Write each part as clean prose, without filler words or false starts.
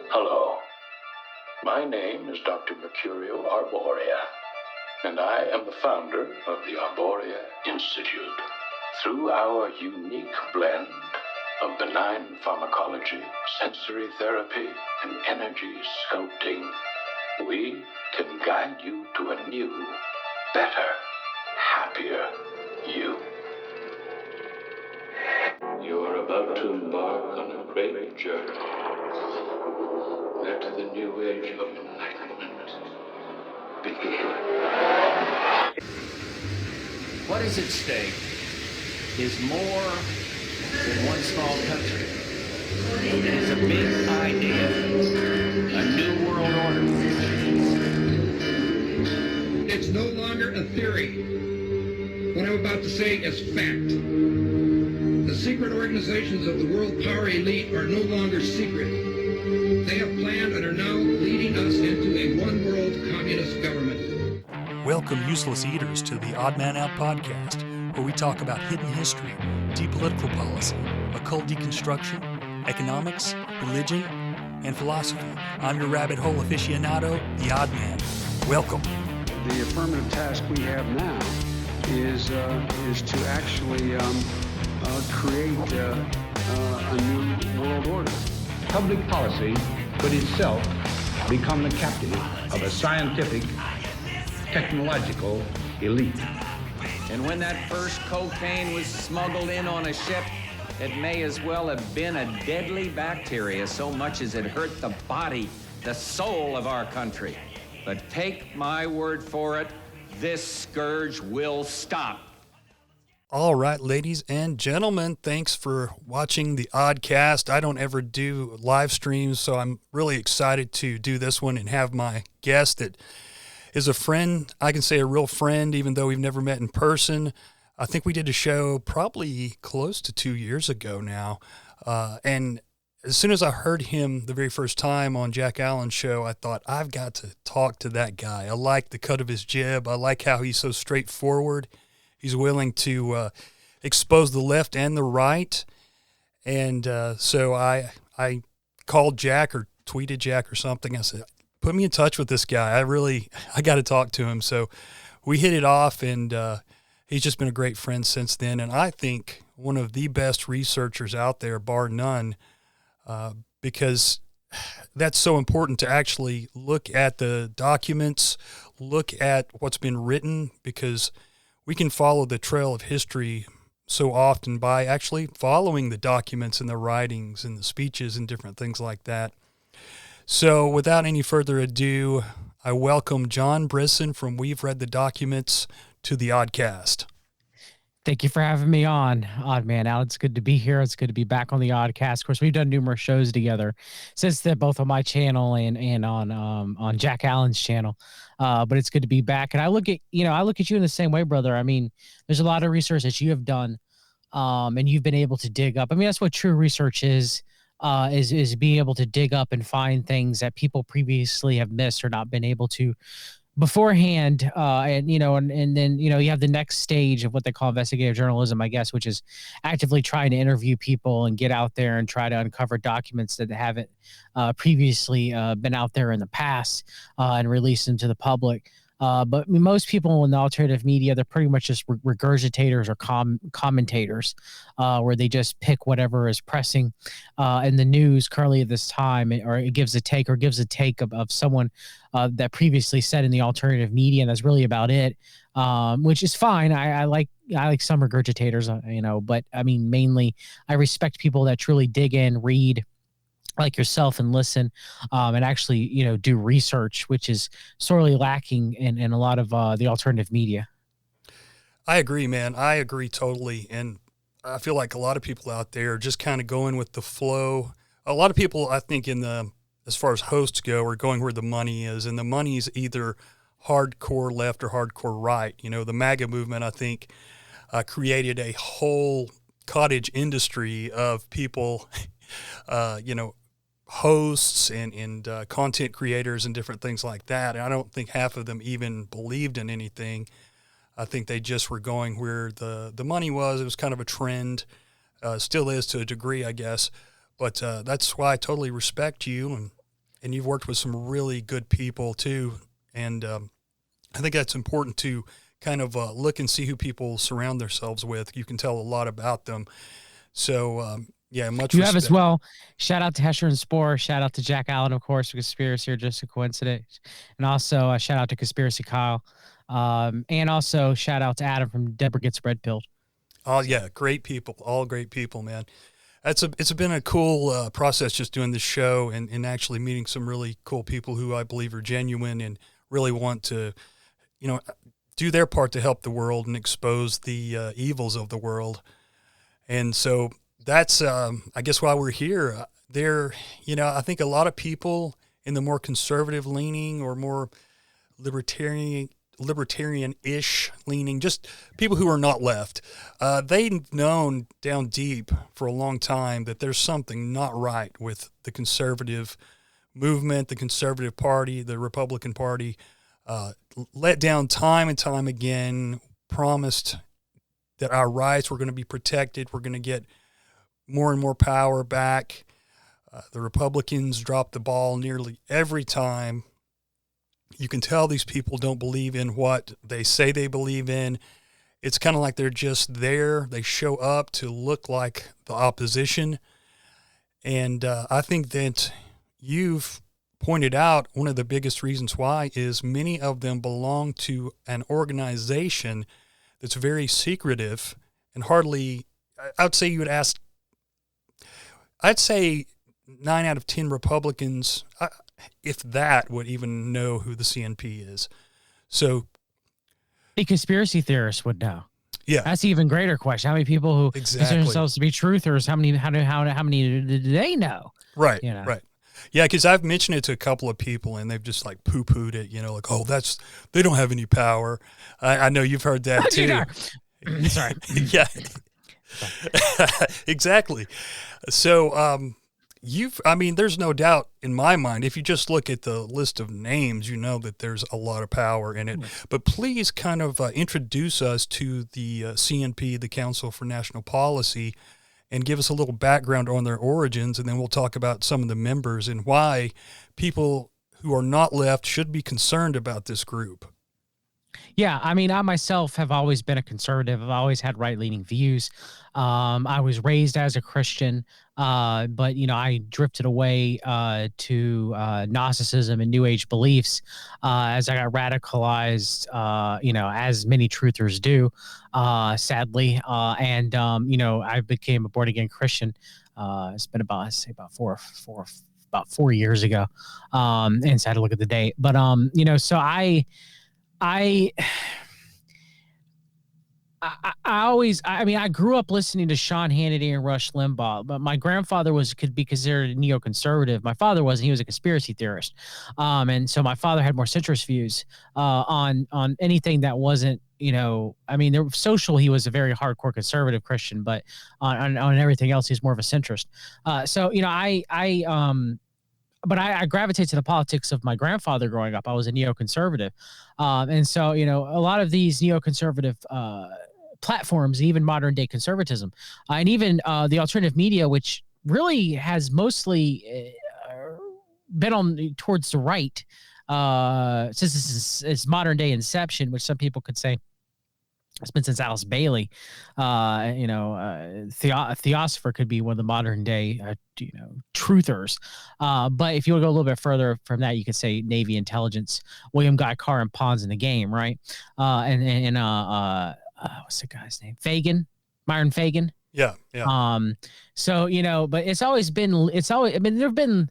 Hello. My name is Dr. Mercurio Arborea, and I am the founder of the Arborea Institute. Through our unique blend of benign pharmacology, sensory therapy, and energy sculpting, we can guide you to a new, better, happier you. You are about to embark on a great journey where the new age of enlightenment begins. What is at stake is more than one small country. It is a big idea, a new world order. It's no longer a theory. What I'm about to say is fact. The secret organizations of the world power elite are no longer secret. They have planned and are now leading us into a one-world communist government. Welcome, useless eaters, to the Odd Man Out podcast, where we talk about hidden history, deep political policy, occult deconstruction, economics, religion, and philosophy. I'm your rabbit hole aficionado, the Odd Man. Welcome. The affirmative task we have now is to actually create a new world order. Public policy could itself become the captive of a scientific, technological elite. And when that first cocaine was smuggled in on a ship, it may as well have been a deadly bacteria so much as it hurt the body, the soul of our country. But take my word for it, this scourge will stop. All right, ladies and gentlemen, thanks for watching the OddCast. I don't ever do live streams, so I'm really excited to do this one and have my guest that is a friend. I can say a real friend, even though we've never met in person. I think we did a show probably close to 2 years ago now. And as soon as I heard him the very first time on Jack Allen's show, I thought, I've got to talk to that guy. I like the cut of his jib. I like how he's so straightforward. He's willing to expose the left and the right. And so I called Jack or tweeted Jack or something. I said, put me in touch with this guy. I got to talk to him. So we hit it off, and he's just been a great friend since then. And I think one of the best researchers out there, bar none, because that's so important to actually look at the documents, look at what's been written, because we can follow the trail of history so often by actually following the documents and the writings and the speeches and different things like that. So without any further ado, I welcome John Brisson from We've Read the Documents to the OddCast. Thank you for having me on, Odd Man Out. It's good to be here. It's good to be back on the OddCast. Of course, we've done numerous shows together since they're both on my channel and on Jack Allen's channel. But it's good to be back. And I look at you in the same way, brother. I mean, there's a lot of research that you have done, and you've been able to dig up. I mean, that's what true research is being able to dig up and find things that people previously have missed or not been able to beforehand. And then you have the next stage of what they call investigative journalism, I guess, which is actively trying to interview people and get out there and try to uncover documents that haven't previously been out there in the past and release them to the public. But most people in the alternative media, they're pretty much just regurgitators or commentators, where they just pick whatever is pressing in the news currently at this time, or it gives a take of someone that previously said in the alternative media, and that's really about it, which is fine. I like some regurgitators, but I mean, mainly I respect people that truly dig in, read, like yourself, and listen, and actually, do research, which is sorely lacking in a lot of the alternative media. I agree, man. I agree totally. And I feel like a lot of people out there are just kind of going with the flow. A lot of people, I think, as far as hosts go, are going where the money is, and the money is either hardcore left or hardcore right. The MAGA movement, I think, created a whole cottage industry of people, hosts and content creators and different things like that. And I don't think half of them even believed in anything. I think they just were going where the money was. It was kind of a trend, still is to a degree, I guess. But that's why I totally respect you. And and you've worked with some really good people too. And I think that's important to kind of look and see who people surround themselves with. You can tell a lot about them. So, yeah, much You respect. have as well. Shout out to Hesher and Spore. Shout out to Jack Allen, of course, for Conspiracy or Just a Coincidence. And also shout out to Conspiracy Kyle. And also shout out to Adam from Deborah Gets Red Pilled. Oh, yeah, great people. All great people, man. It's been a cool process just doing this show and actually meeting some really cool people who I believe are genuine and really want to, do their part to help the world and expose the evils of the world. And so that's, I guess, why we're here. I think a lot of people in the more conservative leaning or more libertarian-ish leaning, just people who are not left, they've known down deep for a long time that there's something not right with the conservative movement, the Conservative Party, the Republican Party, let down time and time again, promised that our rights were going to be protected. We're going to get more and more power back. The Republicans drop the ball nearly every time. You can tell these people don't believe in what they say they believe in. It's kind of like they're just there. They show up to look like the opposition. And I think that you've pointed out one of the biggest reasons why is many of them belong to an organization that's very secretive and hardly, I'd say 9 out of 10 Republicans, if that, would even know who the CNP is. So A conspiracy theorist would know. yeah, That's the even greater question. How many people who consider themselves to be truthers, how many do they know? right, You know? right. Yeah, because I've mentioned it to a couple of people, and they've just like poo-pooed it, like, oh, they don't have any power. I know you've heard that too. Sorry. Yeah, exactly. So there's no doubt in my mind, if you just look at the list of names, you know that there's a lot of power in it. But please kind of introduce us to the CNP, the Council for National Policy, and give us a little background on their origins, and then we'll talk about some of the members and why people who are not left should be concerned about this group. Yeah, I mean, I myself have always been a conservative. I've always had right-leaning views. I was raised as a Christian, but I drifted away to Gnosticism and New Age beliefs as I got radicalized. As many truthers do, sadly. I became a born-again Christian. It's been about 4 years ago, and so I had to look at the date. But so I grew up listening to Sean Hannity and Rush Limbaugh, but my grandfather could be considered a neoconservative. My father wasn't. He was a conspiracy theorist. And so my father had more centrist views on anything that wasn't, social, he was a very hardcore conservative Christian, but on everything else, he's more of a centrist. But I gravitate to the politics of my grandfather growing up. I was a neoconservative. And so, a lot of these neoconservative platforms, even modern day conservatism, and even the alternative media, which really has mostly been towards the right since this is modern day inception, which some people could say it's been since Alice Bailey. Theosopher could be one of the modern day, truthers. But if you want to go a little bit further from that, you could say Navy intelligence, William Guy Carr and Pawns in the Game, right? What's the guy's name? Myron Fagan. Yeah. But there have been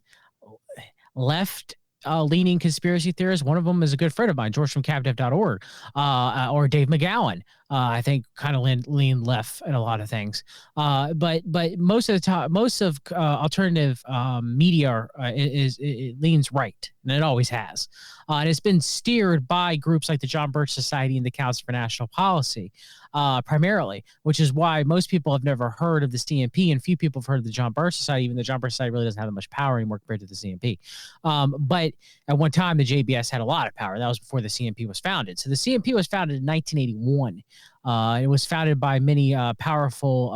left leaning conspiracy theorists. One of them is a good friend of mine, George from capdev.org, or Dave McGowan. I think kind of lean left in a lot of things. But most of the time, most of alternative media it leans right, and it always has. And it's been steered by groups like the John Birch Society and the Council for National Policy, primarily, which is why most people have never heard of the CNP, and few people have heard of the John Birch Society, even though the John Birch Society really doesn't have that much power anymore compared to the CNP. But at one time, the JBS had a lot of power. That was before the CNP was founded. So the CNP was founded in 1981. It was founded by many powerful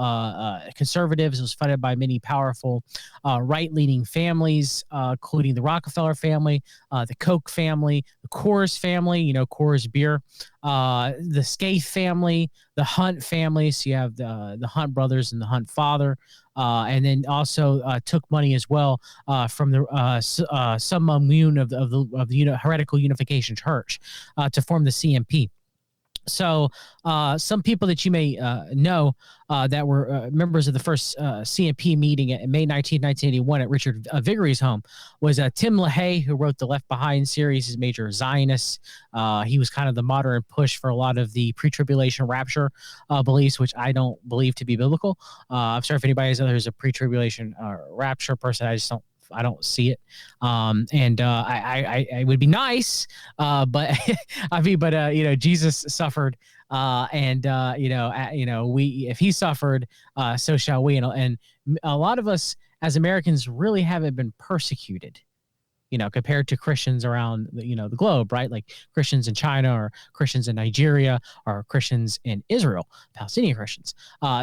conservatives. It was funded by many powerful right-leaning families, including the Rockefeller family, the Koch family, the Coors family, Coors beer, the Scaife family, the Hunt family. So you have the Hunt brothers and the Hunt father. And then also took money as well from the some immune of the heretical unification church to form the CMP. So some people that you may know that were members of the first CMP meeting in May 1981 at Richard Viguery's home was Tim LaHaye, who wrote the Left Behind series. He's a major Zionist. He was kind of the modern push for a lot of the pre-tribulation rapture beliefs, which I don't believe to be biblical. I'm sorry if anybody who's a pre-tribulation rapture person. I don't see it. I would be nice, but Jesus suffered, if he suffered, so shall we. And a lot of us as Americans really haven't been persecuted, compared to Christians around the globe, right? Like Christians in China or Christians in Nigeria or Christians in Israel, Palestinian Christians.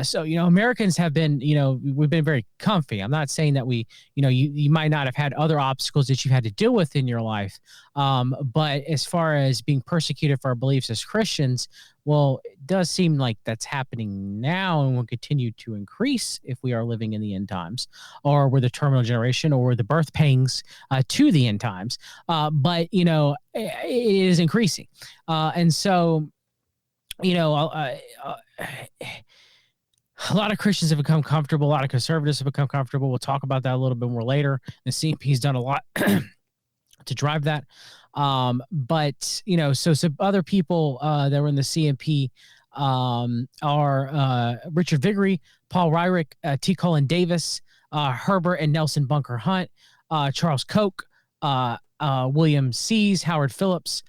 So Americans have been, we've been very comfy. I'm not saying that you might not have had other obstacles that you've had to deal with in your life. But as far as being persecuted for our beliefs as Christians, well, it does seem like that's happening now and will continue to increase if we are living in the end times, or we're the terminal generation, or the birth pangs to the end times. But it is increasing. And so, a lot of Christians have become comfortable. A lot of conservatives have become comfortable. We'll talk about that a little bit more later. The CMP's done a lot to drive that. But so some other people that were in the CMP are Richard Viguery, Paul Ryrick, T. Colin Davis, Herbert and Nelson Bunker Hunt, Charles Koch, William Seas, Howard Phillips,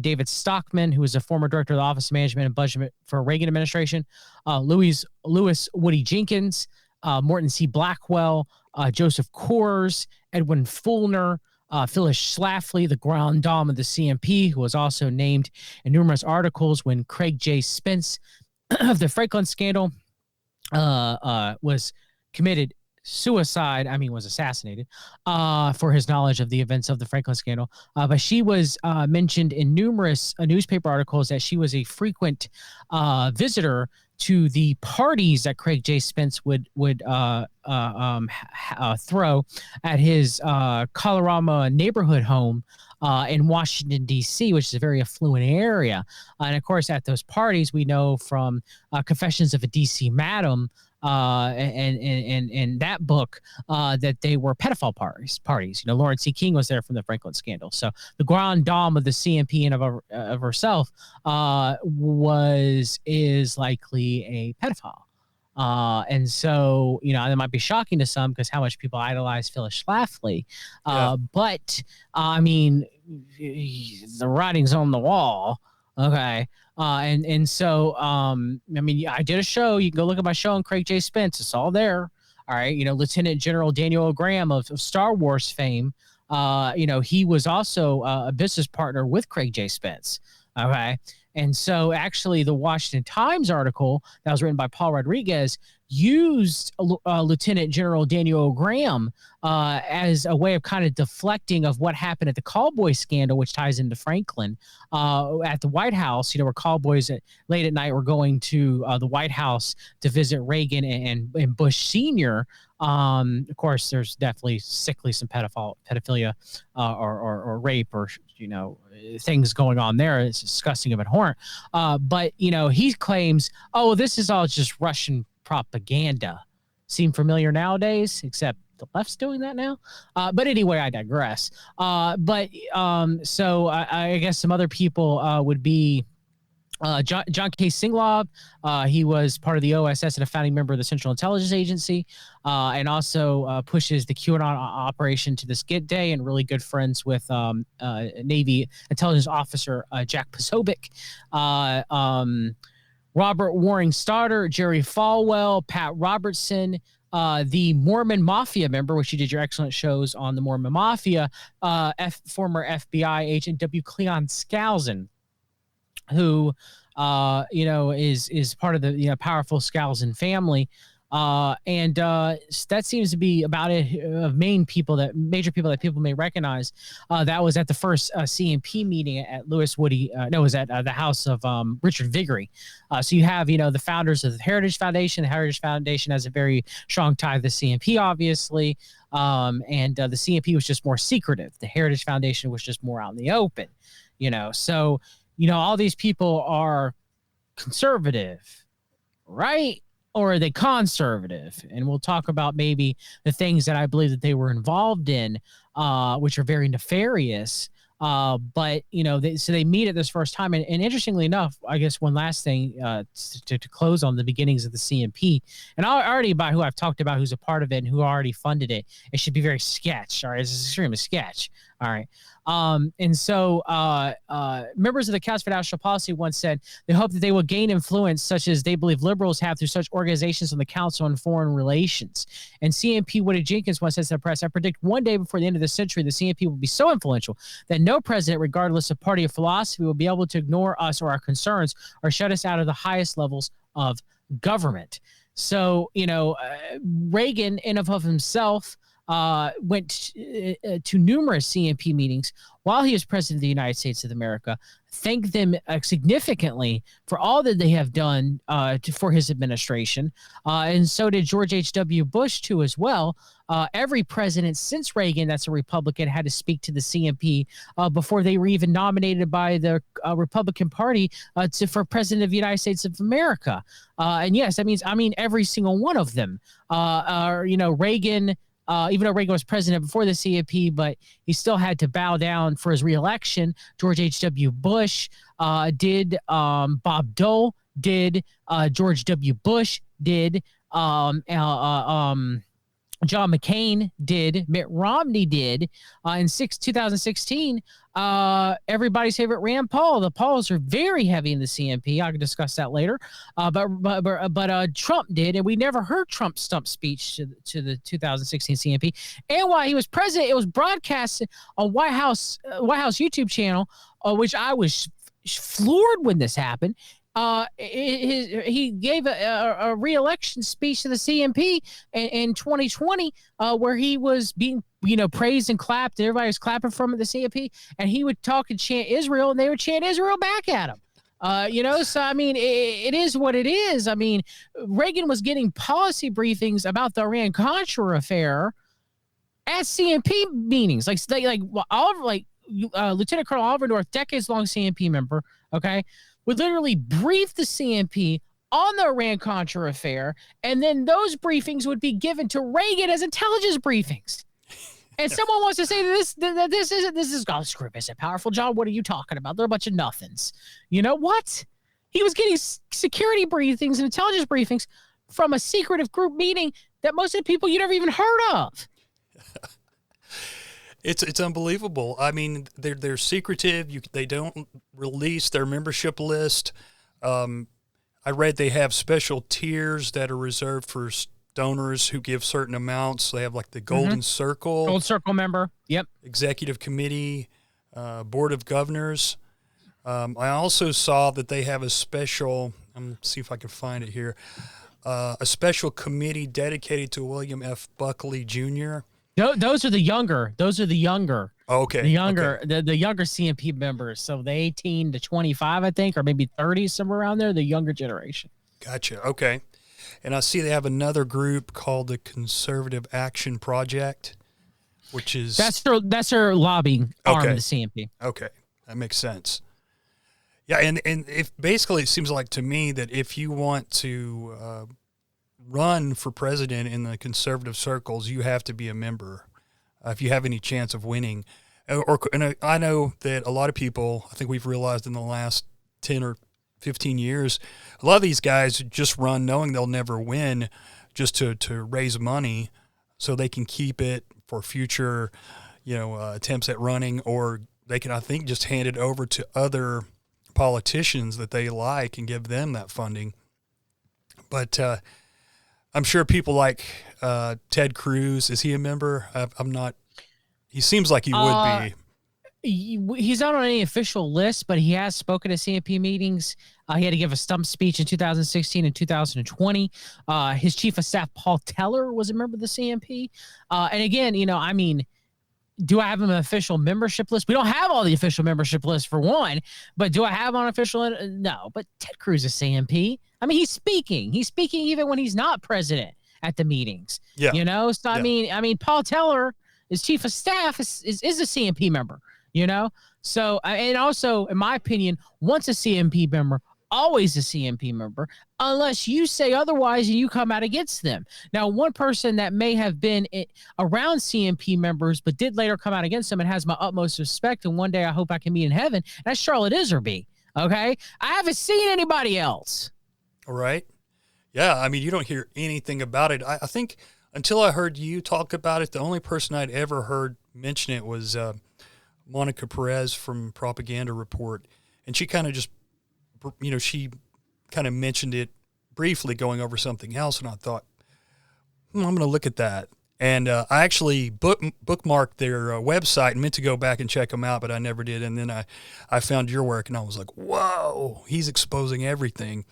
David Stockman, who was a former director of the Office of Management and Budget for Reagan administration, Lewis Woody Jenkins, Morton C. Blackwell, Joseph Coors, Edwin Fulner, Phyllis Schlafly, the grand dame of the CMP, who was also named in numerous articles when Craig J. Spence of the Franklin scandal was committed suicide. Was assassinated for his knowledge of the events of the Franklin scandal. But she was mentioned in numerous newspaper articles that she was a frequent visitor to the parties that Craig J. Spence would throw at his Colorama neighborhood home in Washington, D.C., which is a very affluent area. And of course, at those parties, we know from Confessions of a D.C. Madam and that book that they were pedophile parties. Lauren C. King was there from the Franklin scandal. So the grand dame of the CMP and of herself is likely a pedophile. And so, that might be shocking to some because how much people idolize Phyllis Schlafly. But the writing's on the wall. Okay. So I did a show. You can go look at my show on Craig J. Spence. It's all there. All right. Lieutenant General Daniel O'Graham of Star Wars fame. He was also a business partner with Craig J. Spence. Okay. And so actually the Washington Times article that was written by Paul Rodriguez used Lieutenant General Daniel O'Graham as a way of kind of deflecting of what happened at the callboy scandal, which ties into Franklin at the White House, where callboys late at night were going to the White House to visit Reagan and Bush Sr. Of course, there's definitely sickly some pedophilia or rape or things going on there. It's disgusting and abhorrent. But he claims, this is all just Russian propaganda. Seem familiar nowadays, except the left's doing that now. But anyway, I digress. So I guess some other people would be John K. Singlov. He was part of the OSS and a founding member of the Central Intelligence Agency, and also pushes the QAnon operation to this day, and really good friends with Navy intelligence officer Jack Posobiec. Robert Waring Stoddard, Jerry Falwell, Pat Robertson, the Mormon Mafia member, which you did your excellent shows on the Mormon Mafia, former FBI agent W. Cleon Skousen, who is part of the powerful Skousen family. That seems to be about it of major people that people may recognize. That was at the first CMP meeting at Lewis Woody. No, it was at the house of Richard Viguerie. So you have, the founders of the Heritage Foundation. The Heritage Foundation has a very strong tie to the CMP, obviously. The CMP was just more secretive. The Heritage Foundation was just more out in the open, So, all these people are conservative, right? Or are they conservative? And we'll talk about maybe the things that I believe that they were involved in, which are very nefarious. But they meet at this first time, and interestingly enough, I guess one last thing to close on the beginnings of the CMP, and already about who I've talked about, who's a part of it and who already funded it. It should be very sketch. All right, it's extremely sketch. All right. Members of the Council for National Policy once said they hope that they will gain influence such as they believe liberals have through such organizations on the Council on Foreign Relations. And CMP Woody Jenkins once said to the press, I predict one day before the end of the century, the CMP will be so influential that no president, regardless of party or philosophy, will be able to ignore us or our concerns or shut us out of the highest levels of government. So, Reagan, in and of himself, went to numerous CMP meetings while he was president of the United States of America, thanked them significantly for all that they have done for his administration. And so did George H.W. Bush, too, as well. Every president since Reagan that's a Republican had to speak to the CMP before they were even nominated by the Republican Party for president of the United States of America. And yes, that means, every single one of them. Reagan... even though Reagan was president before the CMP, but he still had to bow down for his reelection. George H.W. Bush did. Bob Dole did. George W. Bush did. John McCain did. Mitt Romney did. In 2016, everybody's favorite Rand Paul. The Pauls are very heavy in the CMP. I can discuss that later. But Trump did, and we never heard Trump's stump speech to the 2016 CMP. And while he was president, it was broadcasted on White House YouTube channel, which I was floored when this happened. He gave a re-election speech to the CMP in 2020, where he was being, praised and clapped. Everybody was clapping from the CMP, and he would talk and chant Israel, and they would chant Israel back at him. So it is what it is. Reagan was getting policy briefings about the Iran-Contra affair at CMP meetings, Lieutenant Colonel Oliver North, decades-long CMP member, okay, would literally brief the CMP on the Iran-Contra affair, and then those briefings would be given to Reagan as intelligence briefings. And someone wants to say that this is God's group isn't powerful. John, what are you talking about? They're a bunch of nothings. You know what? He was getting security briefings and intelligence briefings from a secretive group meeting that most of the people you never even heard of. It's unbelievable. They're secretive. They don't release their membership list. I read they have special tiers that are reserved for donors who give certain amounts. They have the Golden Circle. Gold Circle member. Yep. Executive Committee, Board of Governors. I also saw that they have a special, let's see if I can find it here, a special committee dedicated to William F. Buckley Jr. Those are the younger. Oh, okay. The younger CMP members. So the 18 to 25, I think, or maybe 30, somewhere around there, the younger generation. Gotcha. Okay. And I see they have another group called the Conservative Action Project, which is... That's their lobbying arm of the CMP. Okay. That makes sense. Yeah, and if basically it seems like to me that if you want to run for president in the conservative circles, you have to be a member if you have any chance of winning. And I know that a lot of people, I think we've realized in the last 10 or 15 years, a lot of these guys just run knowing they'll never win just to raise money so they can keep it for future, attempts at running, or they can, I think, just hand it over to other politicians that they like and give them that funding. But I'm sure people like Ted Cruz. Is he a member? I'm not. He seems like he would be. He's not on any official list, but he has spoken at CMP meetings. He had to give a stump speech in 2016 and 2020. His chief of staff, Paul Teller, was a member of the CMP. And again, I mean, do I have him on an official membership list? We don't have all the official membership lists for one, but do I have on official? No, but Ted Cruz is CMP. I mean, he's speaking. He's speaking even when he's not president at the meetings. Yeah. So I mean, Paul Teller, his chief of staff, is a CMP member. So and also, in my opinion, once a CMP member, always a CMP member, unless you say otherwise and you come out against them. Now, one person that may have been around CMP members but did later come out against them and has my utmost respect, and one day I hope I can meet in heaven, that's Charlotte Iserby. Okay? I haven't seen anybody else. All right. Yeah, I mean, you don't hear anything about it. I think until I heard you talk about it, the only person I'd ever heard mention it was Monica Perez from Propaganda Report, and she kind of just she kind of mentioned it briefly going over something else, and I thought, I'm going to look at that. And I actually bookmarked their website and meant to go back and check them out, but I never did. And then I found your work, and I was like, whoa, he's exposing everything.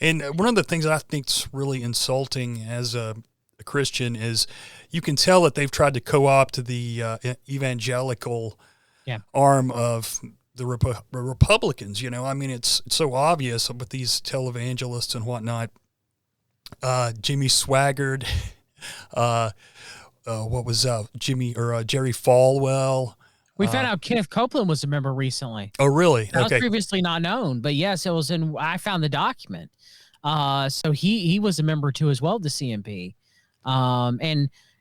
And one of the things that I think is really insulting as a Christian is you can tell that they've tried to co-opt the evangelical arm of the Republicans. I mean, it's so obvious with these televangelists and whatnot. Jimmy Swaggart, what was Jerry Falwell. We found out Kenneth Copeland was a member recently. Oh, really? That was previously not known, but yes, it was I found the document. So he was a member too as well, the CMP.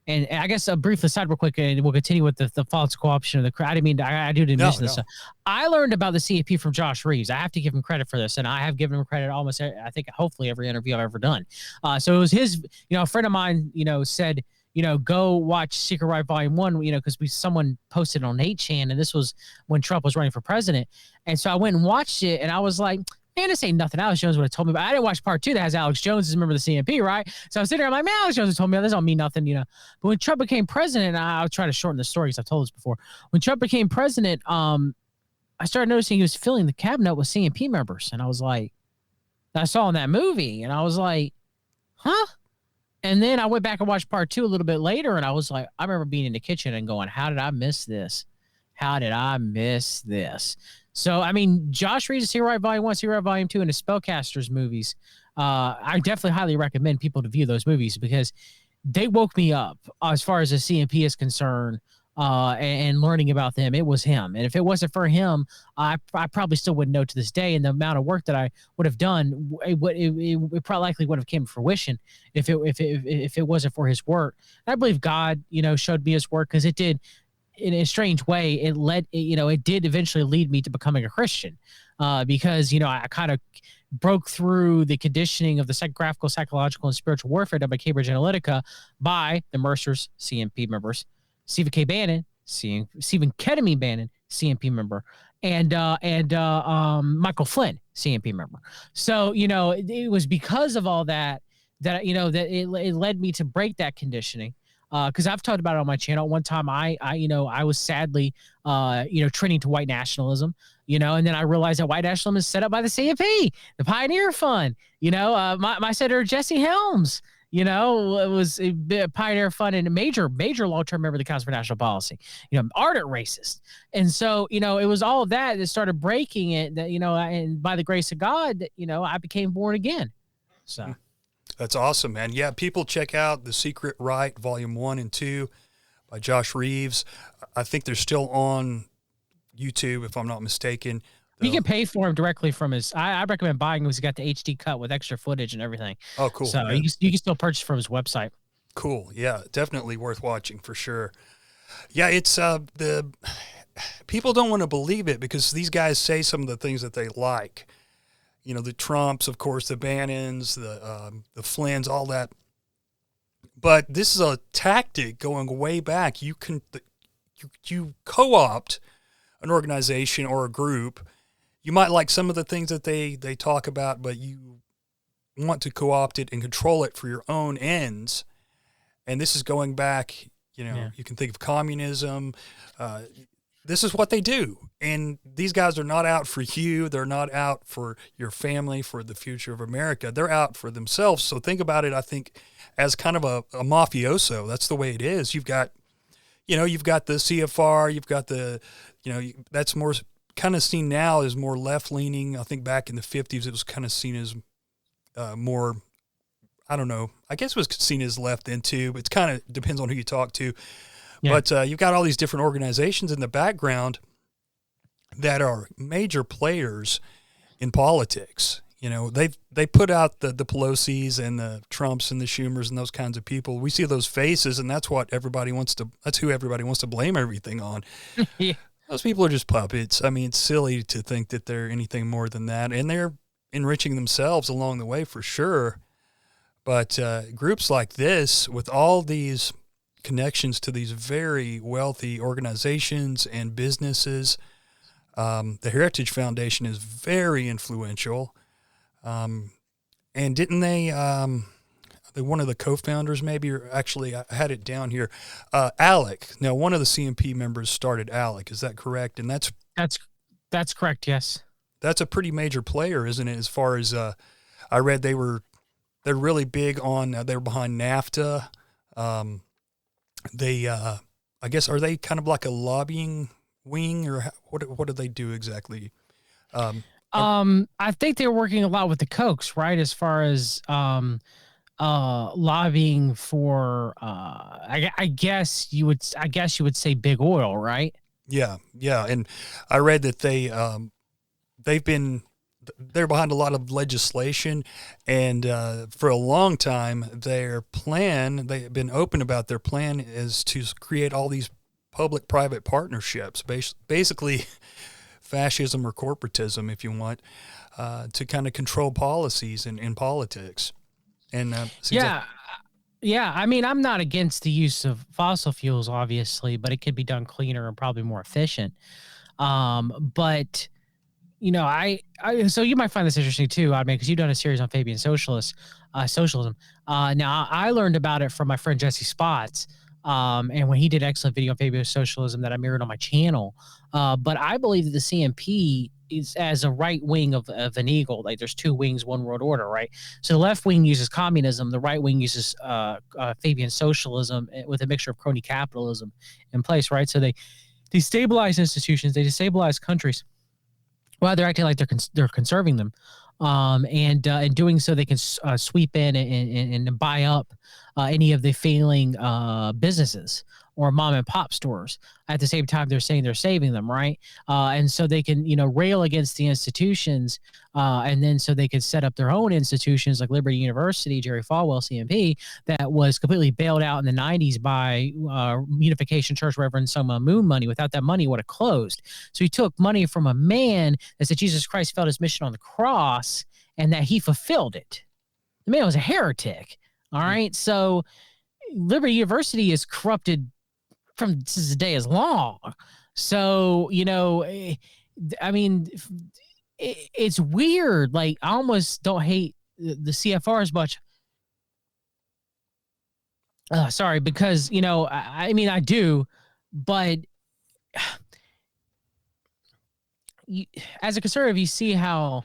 And I guess a brief aside real quick, and we'll continue with the false co-option of the crowd. I mean, I didn't mention this stuff. I learned about the CAP from Josh Reeves. I have to give him credit for this, and I have given him credit almost, I think, hopefully every interview I've ever done. So it was his, a friend of mine, said, go watch Secret Right Volume 1, because someone posted on 8chan, and this was when Trump was running for president. And so I went and watched it, and I was like, man, this ain't nothing Alex Jones would have told me about. I didn't watch part 2 that has Alex Jones as a member of the CMP, right? So I was sitting there, I'm like, man, Alex Jones has told me this don't mean nothing, But when Trump became president, I'll try to shorten the story because I've told this before. When Trump became president, I started noticing he was filling the cabinet with CMP members. And I was like, I saw in that movie, and I was like, huh? And then I went back and watched part 2 a little bit later, and I was like, I remember being in the kitchen and going, how did I miss this? How did I miss this? So, I mean, Josh Reeves' Secret Right Volume 1, Secret Right Volume 2, and the Spellcasters movies, I definitely highly recommend people to view those movies because they woke me up as far as the CMP is concerned, and learning about them. It was him. And if it wasn't for him, I probably still wouldn't know to this day. And the amount of work that I would have done, it probably likely would have came to fruition if it wasn't for his work. And I believe God, showed me his work because it did. In a strange way, it did eventually lead me to becoming a Christian, because, I kind of broke through the conditioning of the psychographical, psychological, and spiritual warfare done by Cambridge Analytica by the Mercers, CMP members, Stephen K. Bannon, Stephen Ketamine Bannon, CMP member, and Michael Flynn, CMP member. So, it was because of all that that it led me to break that conditioning. Because I've talked about it on my channel. One time I was sadly, trending to white nationalism, and then I realized that white nationalism is set up by the CMP, the Pioneer Fund. My senator, Jesse Helms, it was a Pioneer Fund and a major long-term member of the Council for National Policy, ardent racist. And so, it was all of that started breaking it, that, and by the grace of God, I became born again. So. That's awesome, man. Yeah, people check out The Secret Right, Volume 1 and 2 by Josh Reeves. I think they're still on YouTube, if I'm not mistaken. You can pay for him directly from his... I recommend buying him because he got the HD cut with extra footage and everything. Oh, cool. So you can still purchase from his website. Cool. Yeah, definitely worth watching for sure. Yeah, it's... the people don't want to believe it because these guys say some of the things that they like. The Trumps, of course, the Bannons, the Flynns, all that. But this is a tactic going way back. You co-opt an organization or a group. You might like some of the things that they talk about, but you want to co-opt it and control it for your own ends. And this is going back, you can think of communism, this is what they do. And these guys are not out for you. They're not out for your family, for the future of America. They're out for themselves. So think about it, I think, as kind of a mafioso. That's the way it is. You've got the CFR, you've got that's more kind of seen now as more left-leaning. I think back in the 50s, it was kind of seen as more, I don't know, I guess it was seen as left then too. It kind of depends on who you talk to. Yeah. But you've got all these different organizations in the background that are major players in politics. They put out the Pelosi's and the Trumps and the Schumers and those kinds of people. We see those faces, and that's who everybody wants to blame everything on. Yeah. Those people are just puppets. I mean, it's silly to think that they're anything more than that, and they're enriching themselves along the way for sure. But groups like this, with all these connections to these very wealthy organizations and businesses, the Heritage Foundation is very influential. And didn't they, one of the co-founders maybe, or actually I had it down here, ALEC. Now, one of the CMP members started ALEC. Is that correct? And that's correct. Yes. That's a pretty major player, isn't it? As far as, I read they're really big on, they were behind NAFTA. I guess, are they kind of like a lobbying wing, or what do they do exactly? I think they're working a lot with the Kochs, right? As far as lobbying for, I guess you would say big oil, right? Yeah, and I read that they're behind a lot of legislation, and for a long time, they've been open about their plan is to create all these public-private partnerships, basically fascism or corporatism, if you want, to kind of control policies in politics. And yeah. I mean, I'm not against the use of fossil fuels, obviously, but it could be done cleaner and probably more efficient. But so you might find this interesting too, Oddman, because you've done a series on Fabian socialism. Now I learned about it from my friend Jesse Spots. And when he did an excellent video on Fabian socialism that I mirrored on my channel. But I believe that the CMP is as a right wing of an eagle. Like there's two wings, one world order, right? So the left wing uses communism, the right wing uses Fabian socialism with a mixture of crony capitalism in place, right? So they destabilize institutions, they destabilize countries. Well, they're acting like they're conserving them. And in doing so, they can sweep in and buy up any of the failing businesses or mom and pop stores. At the same time, they're saying they're saving them, right? And so they can, rail against the institutions, and then so they could set up their own institutions like Liberty University, Jerry Falwell, CMP, that was completely bailed out in the 90s by Unification Church Reverend some Moon money. Without that money, it would have closed. So he took money from a man that said Jesus Christ felt his mission on the cross and that he fulfilled it. The man was a heretic. All right. So Liberty University is corrupted from since the day is long. So, I mean, it's weird. Like, I almost don't hate the CFR as much. Sorry, because, I mean, I do, but as a conservative, you see how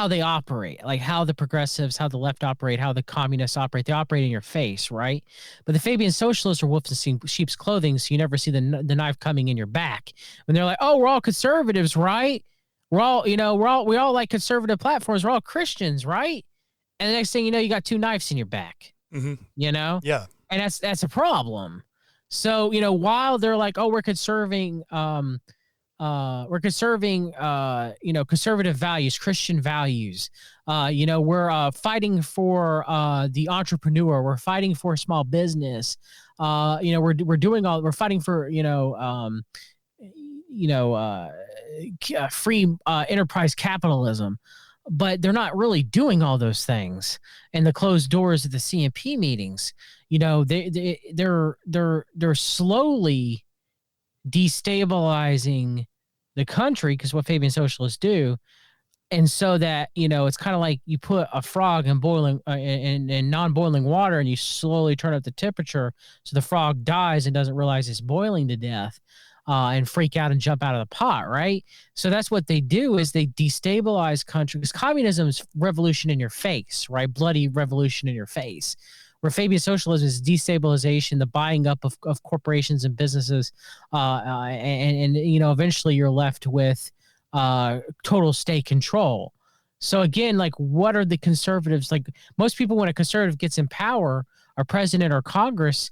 they operate, like how the progressives, how the left operate, how the communists operate. They operate in your face, right? But the Fabian socialists are wolves in sheep's clothing, so you never see the knife coming in your back. When they're like, "Oh, we're all conservatives, right? We all like conservative platforms. We're all Christians, right?" And the next thing you know, you got two knives in your back. Mm-hmm. Yeah, and that's a problem. So while they're like, "Oh, we're conserving." Conservative values, Christian values. We're fighting for the entrepreneur. We're fighting for small business. We're fighting for free enterprise capitalism. But they're not really doing all those things. And the closed doors of the CMP meetings, they're slowly destabilizing the country, because what Fabian socialists do, And so that, it's kind of like you put a frog in boiling in non-boiling water, and you slowly turn up the temperature so the frog dies and doesn't realize it's boiling to death, and freak out and jump out of the pot, right? So that's what they do, is they destabilize countries. Communism is revolution in your face, right? Bloody revolution in your face. Where Fabian socialism is destabilization, the buying up of corporations and businesses, and eventually you're left with total state control. So again, like, what are the conservatives like? Most people, when a conservative gets in power, or president or Congress,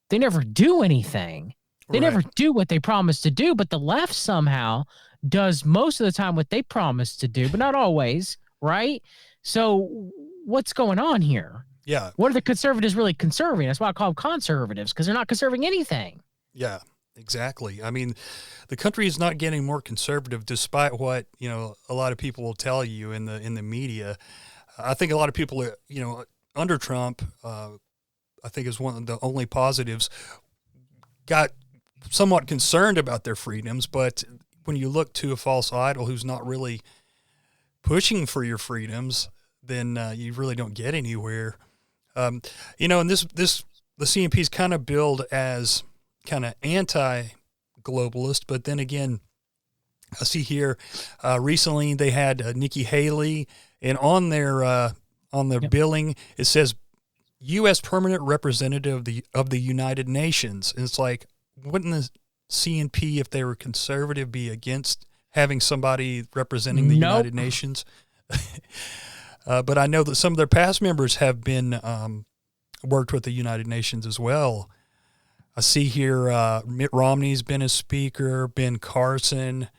they never do anything. They never do what they promised to do. But the left somehow does most of the time what they promised to do, but not always, right? So what's going on here? Yeah. What are the conservatives really conserving? That's why I call them conservatives, because they're not conserving anything. Yeah. Exactly. I mean, the country is not getting more conservative, despite what, a lot of people will tell you in the media. I think a lot of people, under Trump, I think is one of the only positives, got somewhat concerned about their freedoms. But when you look to a false idol who's not really pushing for your freedoms, then you really don't get anywhere. And the CNP is kind of billed as kind of anti-globalist, but then again, I see here recently they had Nikki Haley, and on their billing it says U.S. Permanent Representative of the United Nations. And it's like, wouldn't the CNP, if they were conservative, be against having somebody representing the United Nations? But I know that some of their past members have been worked with the United Nations as well. I see here Mitt Romney's been a speaker, Ben Carson.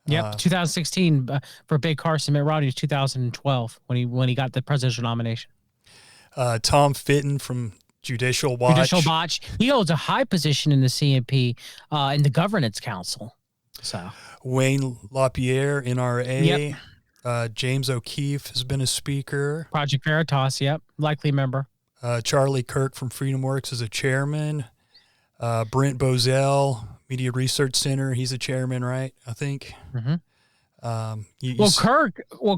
Yep, 2016 for Ben Carson. Mitt Romney was 2012 when he got the presidential nomination. Tom Fitton from Judicial Watch. He holds a high position in the CNP in the Governance Council. So Wayne LaPierre, NRA. Yep. James O'Keefe has been a speaker. Project Veritas, yep, likely member. Charlie Kirk from FreedomWorks is a chairman. Brent Bozell, Media Research Center, he's a chairman, right? I think. Mm-hmm.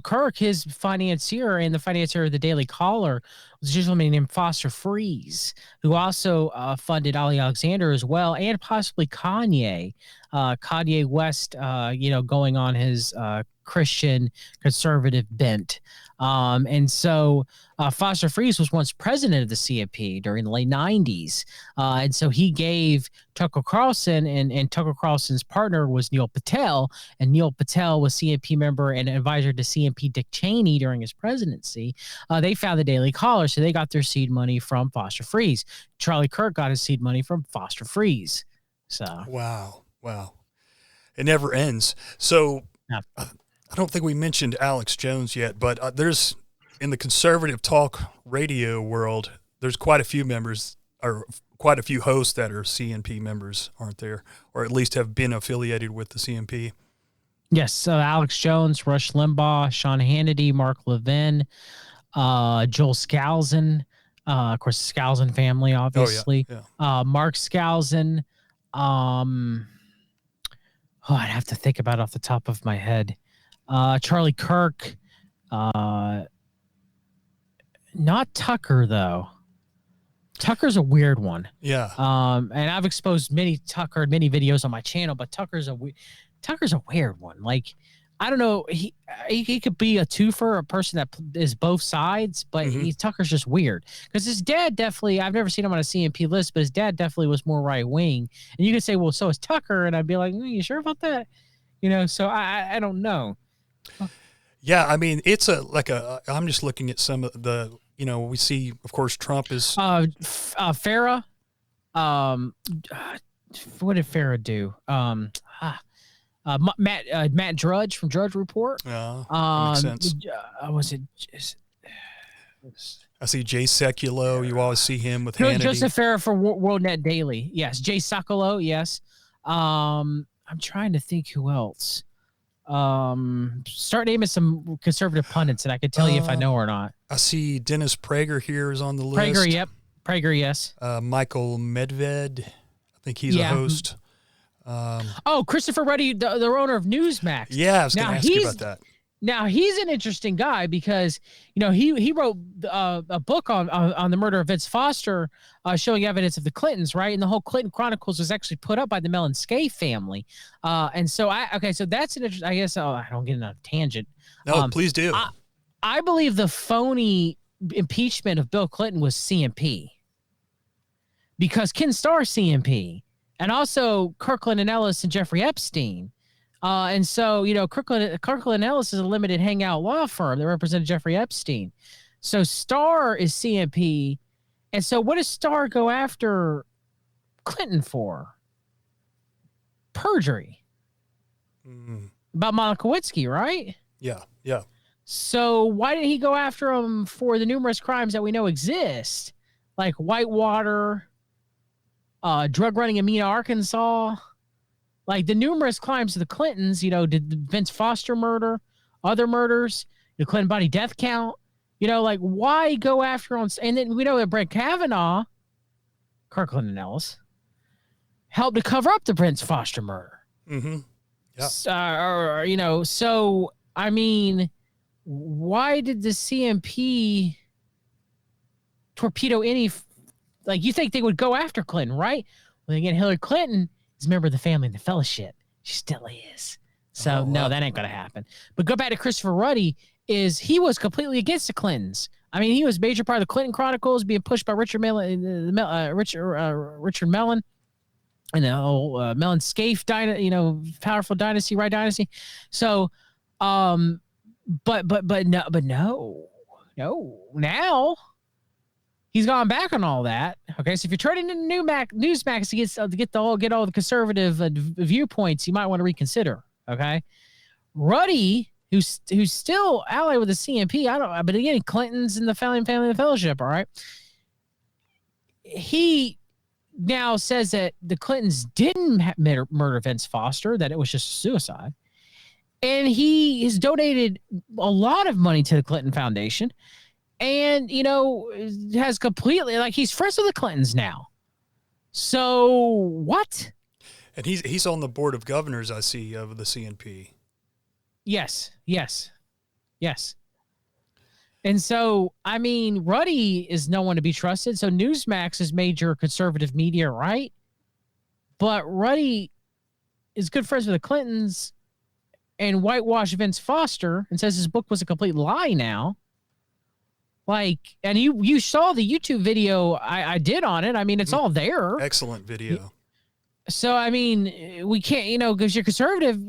Kirk, his financier and the financier of the Daily Caller was a gentleman named Foster Freeze, who also funded Ali Alexander as well, and possibly Kanye West, going on his Christian conservative bent. And so Foster Freeze was once president of the CNP during the late 90s. And so he gave Tucker Carlson, and Tucker Carlson's partner was Neil Patel. And Neil Patel was CNP member and advisor to CNP Dick Cheney during his presidency. They found the Daily Caller, so they got their seed money from Foster Freeze. Charlie Kirk got his seed money from Foster Freeze. So Wow. It never ends. So yeah. I don't think we mentioned Alex Jones yet, but there's, in the conservative talk radio world, there's quite a few members, or quite a few hosts that are CNP members, aren't there? Or at least have been affiliated with the CNP. Yes, so Alex Jones, Rush Limbaugh, Sean Hannity, Mark Levin, Joel Skousen, of course, the Skousen family, obviously. Oh, yeah. Mark Skousen. I'd have to think about it off the top of my head. Charlie Kirk, not Tucker though. Tucker's a weird one. Yeah. And I've exposed many videos on my channel, but Tucker's a weird one. Like, I don't know. He could be a twofer, a person that is both sides, but Tucker's just weird because his dad definitely. I've never seen him on a CNP list, but his dad definitely was more right wing. And you could say, well, so is Tucker, and I'd be like, you sure about that? So I don't know. Yeah, I mean, it's I'm just looking at some of the, we see, of course, Trump is Farrah. What did Farrah do? Matt Drudge from Drudge Report. Yeah, that makes sense. Was it? I see Jay Sekulow. You always see him with Hannity. Joseph Farrah for WorldNet Daily. Yes, Jay Sekulow. Yes. I'm trying to think who else. Start naming some conservative pundits, and I could tell you if I know or not. I see Dennis Prager here is on the list. Prager, yep. Prager, yes. Michael Medved. I think he's a host. Christopher Ruddy, the owner of Newsmax. Yeah, I was going to ask you about that. Now he's an interesting guy because he wrote a book on the murder of Vince Foster, showing evidence of the Clintons, right? And the whole Clinton Chronicles was actually put up by the Mellon Scaife family. And so so that's an interesting. I guess I don't get on a tangent. No, please do. I believe the phony impeachment of Bill Clinton was CMP, because Ken Starr CMP, and also Kirkland and Ellis and Jeffrey Epstein. And so, Kirkland Ellis is a limited hangout law firm that represented Jeffrey Epstein. So Starr is CMP. And so what does Starr go after Clinton for? Perjury. About Monica Lewinsky, right? Yeah, yeah. So why didn't he go after him for the numerous crimes that we know exist? Like Whitewater, drug running in Mena, Arkansas. Like the numerous crimes of the Clintons, did the Vince Foster murder, other murders, the Clinton body death count, like why go after on? And then we know that Brett Kavanaugh, Kirkland and Ellis, helped to cover up the Vince Foster murder. Mm-hmm. Yeah. So I mean, why did the CMP torpedo any? Like you think they would go after Clinton, right? Well, again, Hillary Clinton is a member of the family and the fellowship. She still is. So no, that ain't gonna happen. But go back to Christopher Ruddy. He was completely against the Clintons. I mean, he was a major part of the Clinton Chronicles, being pushed by Richard Mellon, Richard Mellon, and the whole Mellon Scaife, powerful dynasty, right dynasty. So, but no. Now he's gone back on all that. Okay, so if you're turning into Newsmax to get all the conservative viewpoints, you might want to reconsider. Okay, Ruddy, who's still allied with the CMP, but again, Clinton's in the family and the fellowship. All right, he now says that the Clintons didn't murder Vince Foster; that it was just suicide, and he has donated a lot of money to the Clinton Foundation. And, has completely, like, he's friends with the Clintons now. So, what? And he's on the board of governors, I see, of the CNP. Yes. And so, I mean, Ruddy is no one to be trusted. So, Newsmax is major conservative media, right? But Ruddy is good friends with the Clintons and whitewashed Vince Foster and says his book was a complete lie now. Like, and you saw the YouTube video I did on it. I mean, it's all there. Excellent video. So, I mean, we can't, because you're conservative.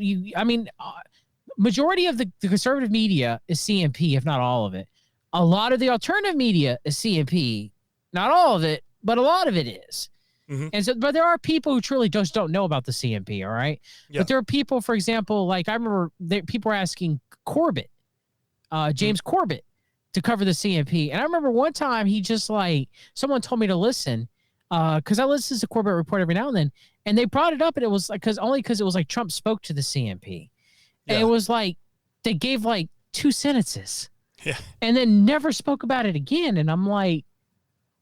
Majority of the conservative media is CMP, if not all of it. A lot of the alternative media is CMP. Not all of it, but a lot of it is. Mm-hmm. And so, but there are people who truly just don't know about the CMP, all right? Yeah. But there are people, for example, like I remember people were asking Corbett, James Corbett, to cover the CMP. And I remember one time he just someone told me to listen because I listen to Corbett Report every now and then. And they brought it up and it was because it was like Trump spoke to the CMP. Yeah. And it was like they gave 2 sentences. Yeah. And then never spoke about it again. And I'm like,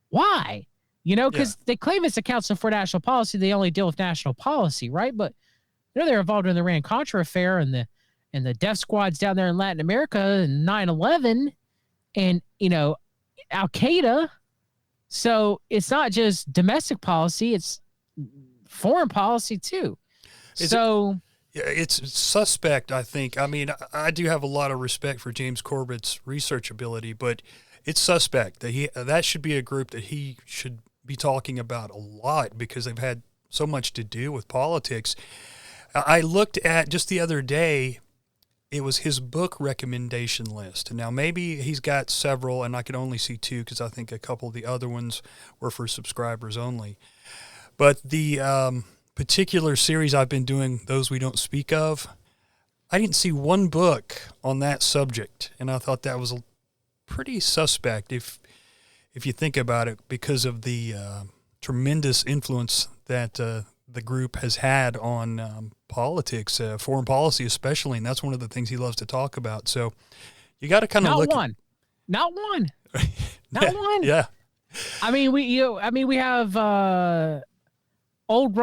why? Because they claim it's the Council for National Policy. They only deal with national policy, right? But they're involved in the Iran-Contra affair and the death squads down there in Latin America and 9/11. And, Al-Qaeda. So it's not just domestic policy, it's foreign policy too. It's suspect, I think. I mean, I do have a lot of respect for James Corbett's research ability, but it's suspect that that should be a group that he should be talking about a lot because they've had so much to do with politics. I looked at just the other day, it was his book recommendation list. Now, maybe he's got several, and I could only see 2 because I think a couple of the other ones were for subscribers only. But the particular series I've been doing, Those We Don't Speak Of, I didn't see one book on that subject, and I thought that was pretty suspect if you think about it because of the tremendous influence that the group has had on politics, foreign policy especially, and that's one of the things he loves to talk about. So you got to kind of look. Not one. Yeah. I mean, we have old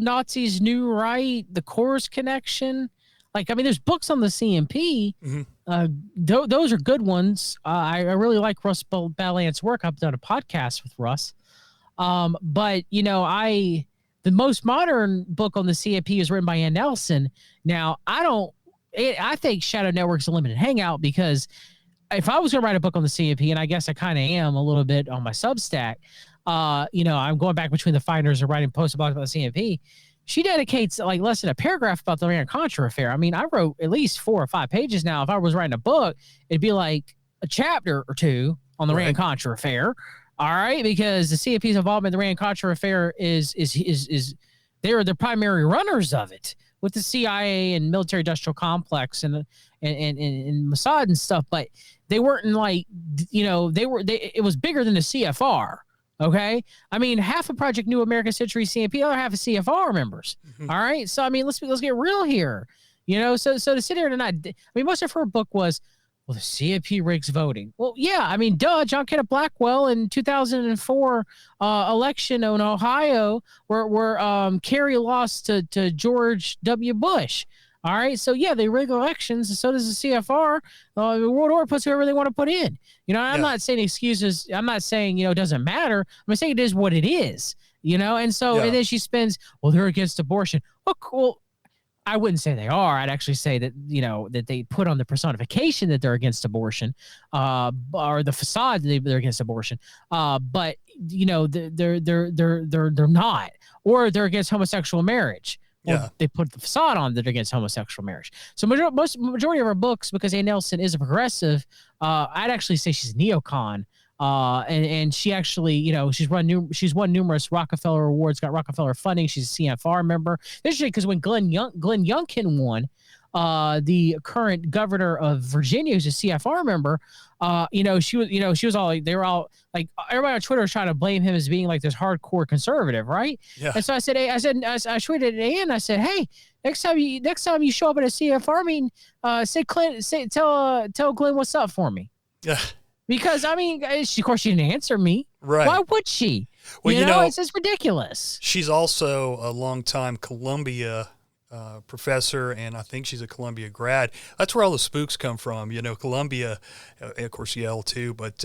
Nazis, new right, the Coors connection. There's books on the CMP. Mm-hmm. those are good ones. I really like Russ Ballant's work. I've done a podcast with Russ. But the most modern book on the CFP is written by Ann Nelson. Now, I think Shadow Network's a limited hangout, because if I was going to write a book on the CFP, and I guess I kind of am a little bit on my Substack, I'm going back between the finders and writing posts about the CFP. She dedicates like less than a paragraph about the Iran-Contra affair. I mean, I wrote at least 4 or 5 pages now. If I was writing a book, it'd be like a chapter or 2 on the Iran-Contra affair. All right, because the CFP's involvement in the Iran-Contra affair is they're the primary runners of it, with the CIA and military-industrial complex and Mossad and stuff. But they weren't it was bigger than the CFR. Okay, I mean, half of Project New American Century CMP, the other half of CFR members. Mm-hmm. All right, so I mean, let's get real here. So to sit here tonight, I mean, most of her book was, well, the CMP rigs voting. Well, yeah, I mean, duh. John Kenneth Blackwell in 2004 election in Ohio, where Kerry lost to George W. Bush. All right, so yeah, they rig elections, and so does the CFR. The World Order puts whoever they want to put in. I'm not saying excuses. I'm not saying it doesn't matter. I'm saying it is what it is. And so and then she spends, well, they're against abortion. Well, cool. I wouldn't say they are. I'd actually say that that they put on the personification that they're against abortion, or the facade that they're against abortion. But they're not, or they're against homosexual marriage. Yeah, they put the facade on that they're against homosexual marriage. So majority of her books, because Ann Nelson is a progressive, I'd actually say she's a neocon. And she actually, she's won numerous Rockefeller awards, got Rockefeller funding. She's a CFR member. Interesting, because when Glenn Youngkin won, the current governor of Virginia, who's a CFR member, she was all like, they were all like, everybody on Twitter was trying to blame him as being like this hardcore conservative, right? Yeah. And so I tweeted at Ann, I said, hey, next time you show up at a CFR meeting, tell Glenn what's up for me. Yeah. Because, I mean, of course, she didn't answer me. Right. Why would she? Well, it's just ridiculous. She's also a longtime Columbia professor, and I think she's a Columbia grad. That's where all the spooks come from. Columbia, of course, Yale too. But,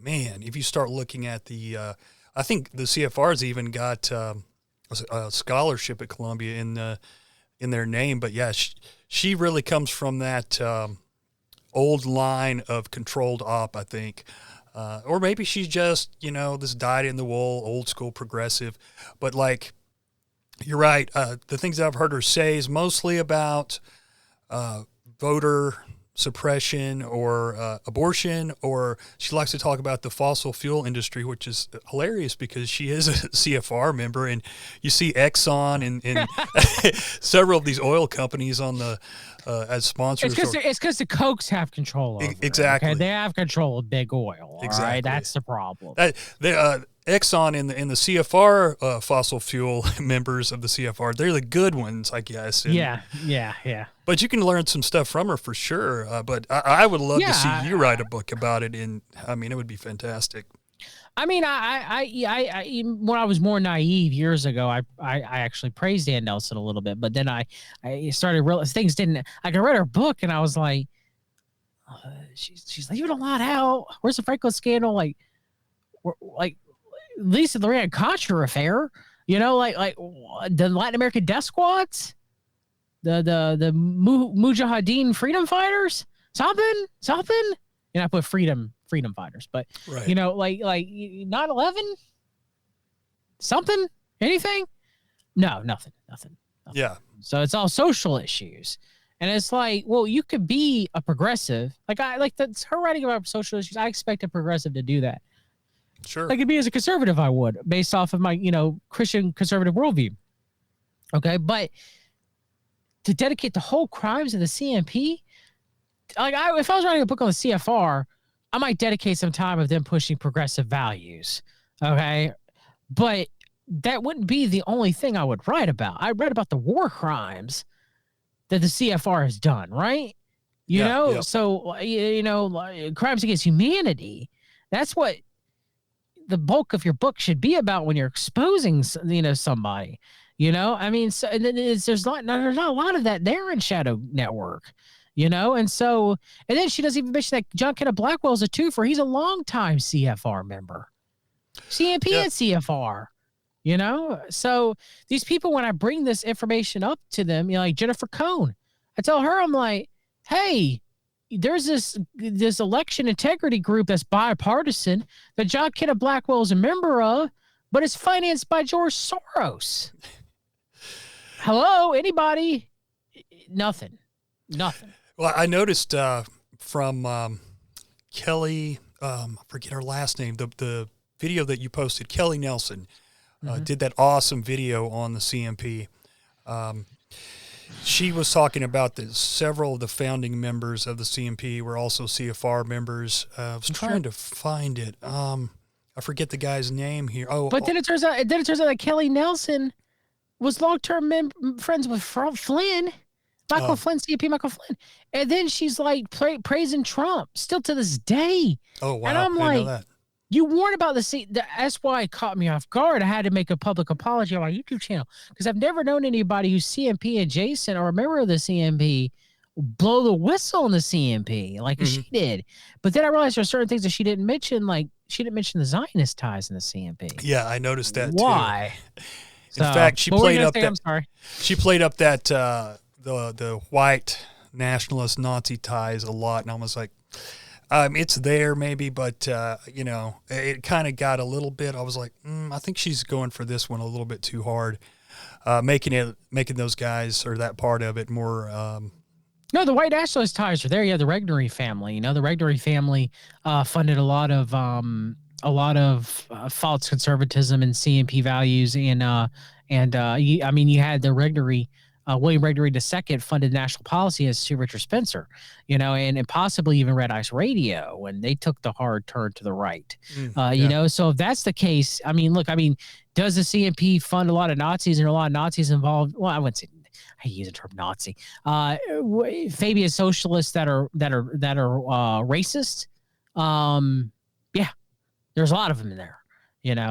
man, if you start looking at I think the CFR's even got a scholarship at Columbia in their name. But, yeah, she really comes from that old line of controlled op, I think. Or maybe she's just, this dyed-in-the-wool, old-school progressive. But, like, you're right. The things that I've heard her say is mostly about voter suppression or abortion, or she likes to talk about the fossil fuel industry, which is hilarious because she is a CFR member, and you see Exxon and several of these oil companies on the as sponsors. It's because the Kochs have control over exactly. It, okay? They have control of big oil. Exactly. All right? That's the problem. Exxon and the CFR fossil fuel members of the CFR, they're the good ones, I guess. And, yeah. But you can learn some stuff from her for sure. But I would love to see you write a book about it. And I mean, it would be fantastic. I mean, I when I was more naive years ago, I actually praised Ann Nelson a little bit, but then I started realizing things didn't. I read her book and I was like, she's leaving a lot out. Where's the Franco scandal? Like at least in the Iran-Contra affair, like the Latin American death squads, the Mujahideen freedom fighters, something. And I put freedom fighters, but right. Like 9/11, something, anything? No, nothing. Yeah. So it's all social issues. And it's like, well, you could be a progressive. Like that's her writing about social issues. I expect a progressive to do that. Sure. Like, it'd be as a conservative, I would, based off of my, Christian conservative worldview. Okay. But to dedicate the whole crimes of the CMP, like if I was writing a book on the CFR, I might dedicate some time of them pushing progressive values. Okay. But that wouldn't be the only thing I would write about. I read about the war crimes that the CFR has done, right? So, crimes against humanity. That's what the bulk of your book should be about when you're exposing, somebody, I mean, so, and then there's not a lot of that there in Shadow Network, And so, and then she doesn't even mention that John Kenneth Blackwell's a twofer. He's a longtime CFR member, CMP and CFR. So these people, when I bring this information up to them, like Jennifer Cohn, I tell her, I'm like, hey, there's this election integrity group that's bipartisan that John Kenneth Blackwell is a member of, but it's financed by George Soros. Hello, anybody? Nothing. Well, I noticed from Kelly, I forget her last name, the video that you posted, Kelly Nelson, did that awesome video on the CMP. She was talking about that several of the founding members of the CMP were also CFR members. I was trying to find it. I forget the guy's name here. But then it turns out that Kelly Nelson was long-term friends with Flynn, Michael Flynn, CMP Michael Flynn. And then she's like praising Trump still to this day. Oh, wow. And I'm I didn't know like, that. you warned about that's why it caught me off guard. I had to make a public apology on my YouTube channel because I've never known anybody who's CMP adjacent or a member of the CMP blow the whistle on the CMP like she did. But then I realized there's certain things that she didn't mention, like she didn't mention the Zionist ties in the CMP. Yeah, I noticed that too. Why? In fact, she played up that. I'm sorry. She played up that the white nationalist Nazi ties a lot, and I was like, it's there maybe, but it kind of got a little bit. I was like, I think she's going for this one a little bit too hard, making those guys or that part of it more. No, the white nationalist ties are there. Yeah, the Regnery family. The Regnery family funded a lot of false conservatism and CMP values, you had the Regnery. William Regnery II funded national policy as Sir Richard Spencer, and possibly even Red Ice Radio when they took the hard turn to the right. So if that's the case, does the CMP fund a lot of Nazis and a lot of Nazis involved? Well, I wouldn't say. I use the term Nazi. Fabian socialists that are racist. Yeah, there's a lot of them in there.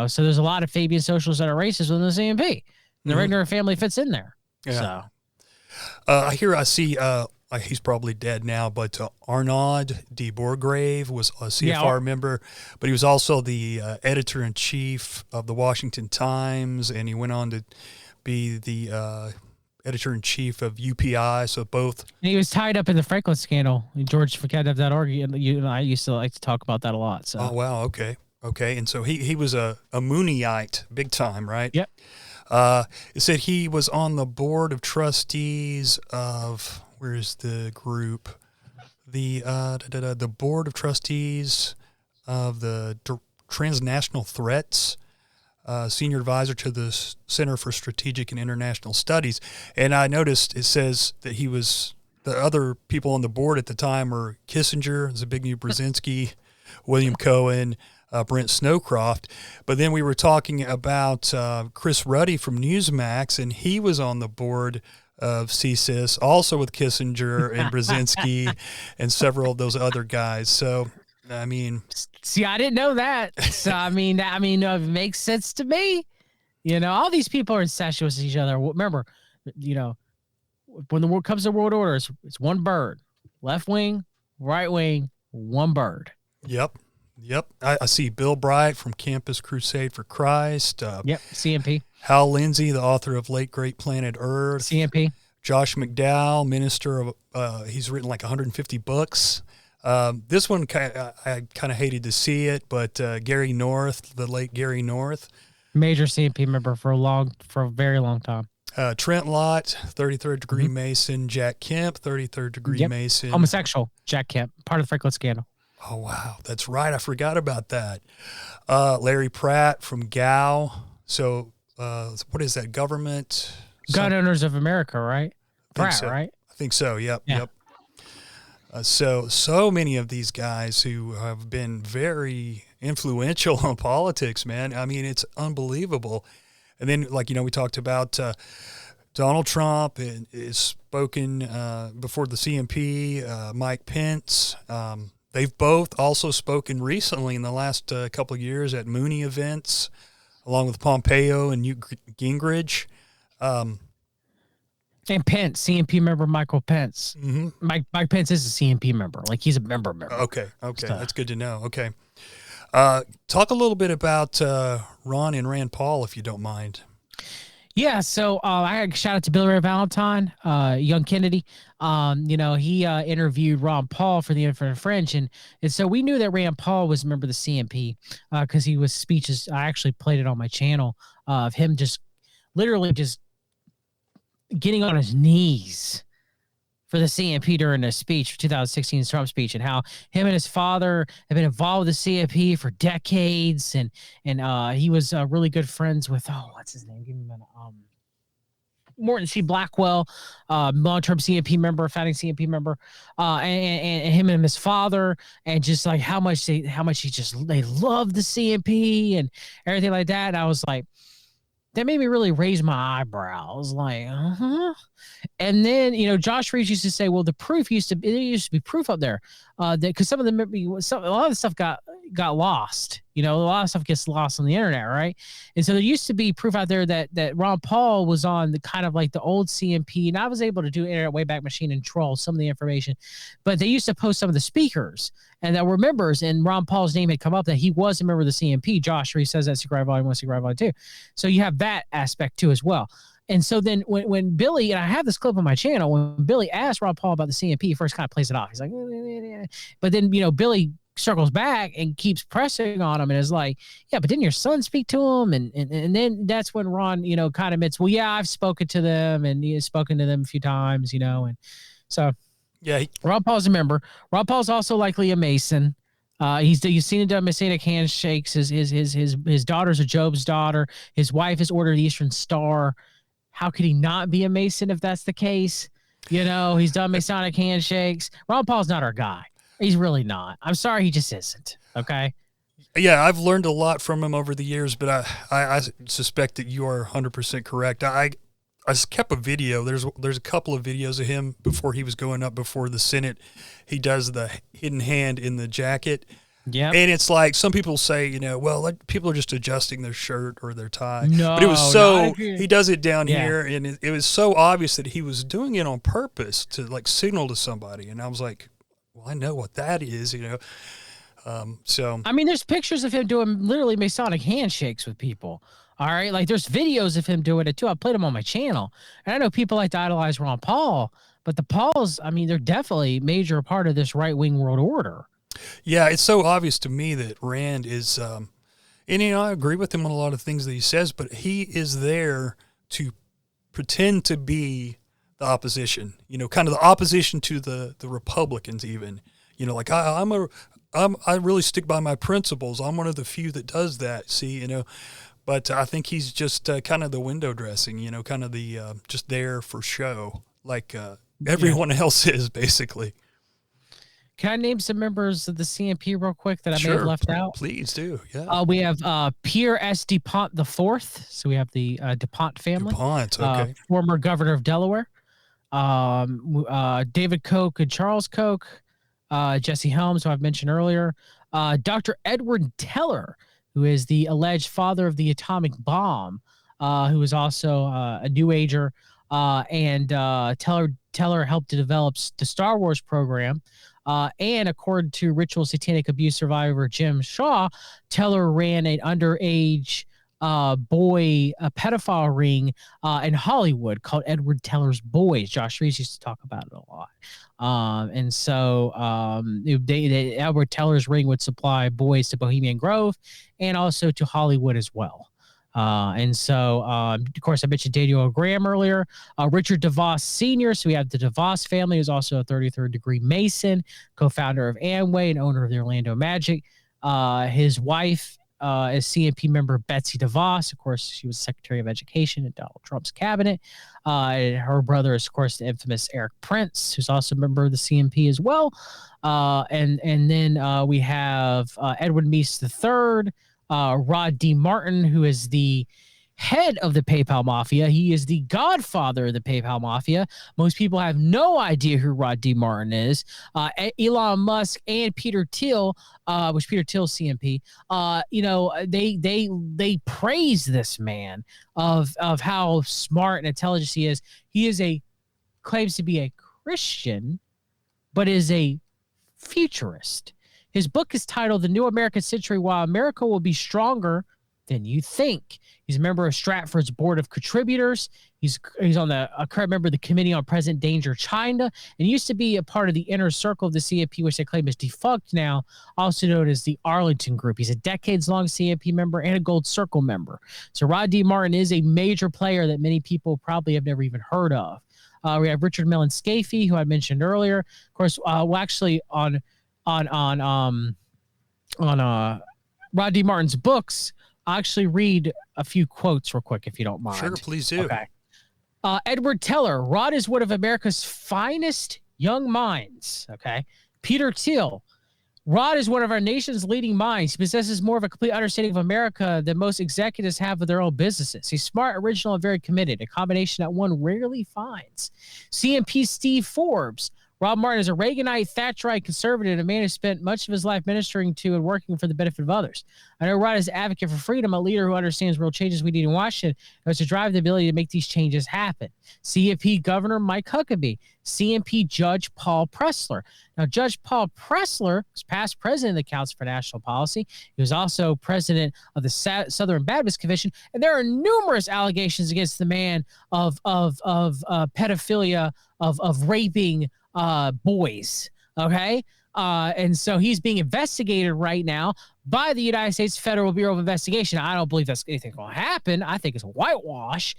So there's a lot of Fabian socialists that are racist within the CMP. And the Regnery family fits in there. Yeah. So, I see. He's probably dead now, but Arnaud de Bourgrave was a CFR member, but he was also the editor-in-chief of the Washington Times, and he went on to be the editor-in-chief of UPI. So both. And he was tied up in the Franklin scandal. GeorgeForCat.org. You and I used to like to talk about that a lot. So. Oh wow. Okay. And so he was a Mooneyite, big time, right? Yep. It said he was on the board of trustees of, where's the group? The board of trustees of the Transnational Threats, senior advisor to the Center for Strategic and International Studies. And I noticed it says that the other people on the board at the time were Kissinger, Zbigniew Brzezinski, William Cohen, Brent Snowcroft. But then we were talking about Chris Ruddy from Newsmax, and he was on the board of CSIS, also with Kissinger and Brzezinski and several of those other guys. So, see, I didn't know that. So, it makes sense to me. All these people are incestuous with each other. Remember, when the world comes to world orders, it's one bird, left wing, right wing, one bird. Yep. I see Bill Bright from Campus Crusade for Christ. CMP. Hal Lindsey, the author of Late Great Planet Earth. CMP. Josh McDowell, minister of, he's written like 150 books. This one, I kind of hated to see it, but Gary North, the late Gary North. Major CMP member for a very long time. Trent Lott, 33rd degree Mason. Jack Kemp, 33rd degree Mason. Homosexual, Jack Kemp, part of the Franklin scandal. Oh, wow. That's right. I forgot about that. Larry Pratt from GOW. So what is that, government? Gun Owners of America, right? Pratt, right? I think so, yep. So many of these guys who have been very influential on politics, man. It's unbelievable. And then, we talked about Donald Trump is spoken before the CMP, Mike Pence. They've both also spoken recently in the last couple of years at Mooney events, along with Pompeo and Newt Gingrich. And Pence, CMP member Michael Pence. Mm-hmm. Mike Pence is a CMP member. Like, he's a member. Okay. That's good to know. Okay. Talk a little bit about Ron and Rand Paul, if you don't mind. Yeah, so I got a shout out to Billy Ray Valentine, Young Kennedy. He interviewed Ron Paul for the Infinite French, and so we knew that Rand Paul was a member of the CMP because he was speeches. I actually played it on my channel of him just literally just getting on his knees for the CMP during the speech, 2016 Trump speech, and how him and his father have been involved with the CMP for decades, and he was really good friends with what's his name? Give me a minute. Morton C. Blackwell, long-term CMP member, founding CMP member, and him and his father, and just like how much they love the CMP and everything like that. And I was like, that made me really raise my eyebrows. Like, And then, Josh Reed used to say, well, there used to be proof up there that because a lot of the stuff got lost. A lot of stuff gets lost on the internet, right? And so there used to be proof out there that Ron Paul was on the kind of like the old CMP, and I was able to do Internet Wayback Machine and troll some of the information, but they used to post some of the speakers and that were members, and Ron Paul's name had come up that he was a member of the CMP. Josh Reed says that Secret Volume 1, Secret Volume 2. So you have that aspect too as well. And so then when Billy, and I have this clip on my channel, when Billy asked Ron Paul about the CMP, he first kind of plays it off. He's like, but then, Billy circles back and keeps pressing on him and is like, yeah, but didn't your son speak to him? And then that's when Ron, kind of admits, well, yeah, I've spoken to them and he has spoken to them a few times, and so. Yeah. Ron Paul's a member. Ron Paul's also likely a Mason. You've seen him done Masonic handshakes. His daughter's a Job's daughter. His wife is Order of the Eastern Star. How could he not be a Mason if that's the case? He's done Masonic handshakes. Ron Paul's not our guy. He's really not. I'm sorry, he just isn't. Okay. Yeah, I've learned a lot from him over the years, but I suspect that you are 100% correct. I kept a video. There's a couple of videos of him before he was going up before the Senate. He does the hidden hand in the jacket. Yeah. And it's like some people say, well, like people are just adjusting their shirt or their tie. No, but it was he does it down here, and it was so obvious that he was doing it on purpose to like signal to somebody. And I was like, well, I know what that is, So I mean, there's pictures of him doing literally Masonic handshakes with people. All right, like there's videos of him doing it too. I played them on my channel, and I know people like to idolize Ron Paul, but the Pauls, I mean, they're definitely a major part of this right-wing world order. Yeah, it's so obvious to me that Rand is, and I agree with him on a lot of things that he says, but he is there to pretend to be the opposition, kind of the opposition to the Republicans even, like I really stick by my principles. I'm one of the few that does that, see, but I think he's just kind of the window dressing, kind of the just there for show, like everyone else is basically. Can I name some members of the CMP real quick that I may have left out? Please do. Yeah. We have Pierre S. DuPont IV. So we have the DuPont family. DuPont, okay. Former governor of Delaware. David Koch and Charles Koch. Jesse Helms, who I've mentioned earlier. Dr. Edward Teller, who is the alleged father of the atomic bomb, who is also a New Ager. And Teller helped to develop the Star Wars program. And according to ritual satanic abuse survivor Jim Shaw, Teller ran an underage boy pedophile ring in Hollywood called Edward Teller's Boys. Josh Reese used to talk about it a lot. And so Edward Teller's ring would supply boys to Bohemian Grove and also to Hollywood as well. And so, of course, I mentioned Daniel Graham earlier. Richard DeVos Sr., so we have the DeVos family, who's also a 33rd degree Mason, co-founder of Amway and owner of the Orlando Magic. His wife is CMP member Betsy DeVos. Of course, she was Secretary of Education in Donald Trump's cabinet. And her brother is, of course, the infamous Eric Prince, who's also a member of the CMP as well. And then we have Edwin Meese III, Rod D. Martin, who is the head of the PayPal Mafia. He is the godfather of the PayPal Mafia. Most people have no idea who Rod D. Martin is. Elon Musk and Peter Thiel, which Peter Thiel's CMP, they praise this man of how smart and intelligent he is. He is a claims to be a Christian, but is a futurist. His book is titled The New American Century, Why America Will Be Stronger Than You Think. He's a member of Stratford's Board of Contributors. He's on a current member of the Committee on Present Danger China, and used to be a part of the inner circle of the CNP, which they claim is defunct now, also known as the Arlington Group. He's a decades-long CNP member and a Gold Circle member. So Rod D. Martin is a major player that many people probably have never even heard of. We have Richard Mellon Scafee, who I mentioned earlier. Of course, actually on Rod D. Martin's books, I'll actually read a few quotes real quick, if you don't mind. Sure, please do. Okay. Edward Teller, Rod is one of America's finest young minds. Okay. Peter Thiel, Rod is one of our nation's leading minds. He possesses more of a complete understanding of America than most executives have of their own businesses. He's smart, original, and very committed, a combination that one rarely finds. CNP Steve Forbes, Rod Martin is a Reaganite, Thatcherite conservative, and a man who spent much of his life ministering to and working for the benefit of others. I know Rod is an advocate for freedom, a leader who understands real changes we need in Washington, and was to drive the ability to make these changes happen. CNP Governor Mike Huckabee, CNP Judge Paul Pressler. Now, Judge Paul Pressler was past president of the Council for National Policy. He was also president of the Southern Baptist Convention, and there are numerous allegations against the man of pedophilia, of raping boys. Okay. And so he's being investigated right now by the United States Federal Bureau of Investigation. I don't believe that's anything going to happen. I think it's a whitewash,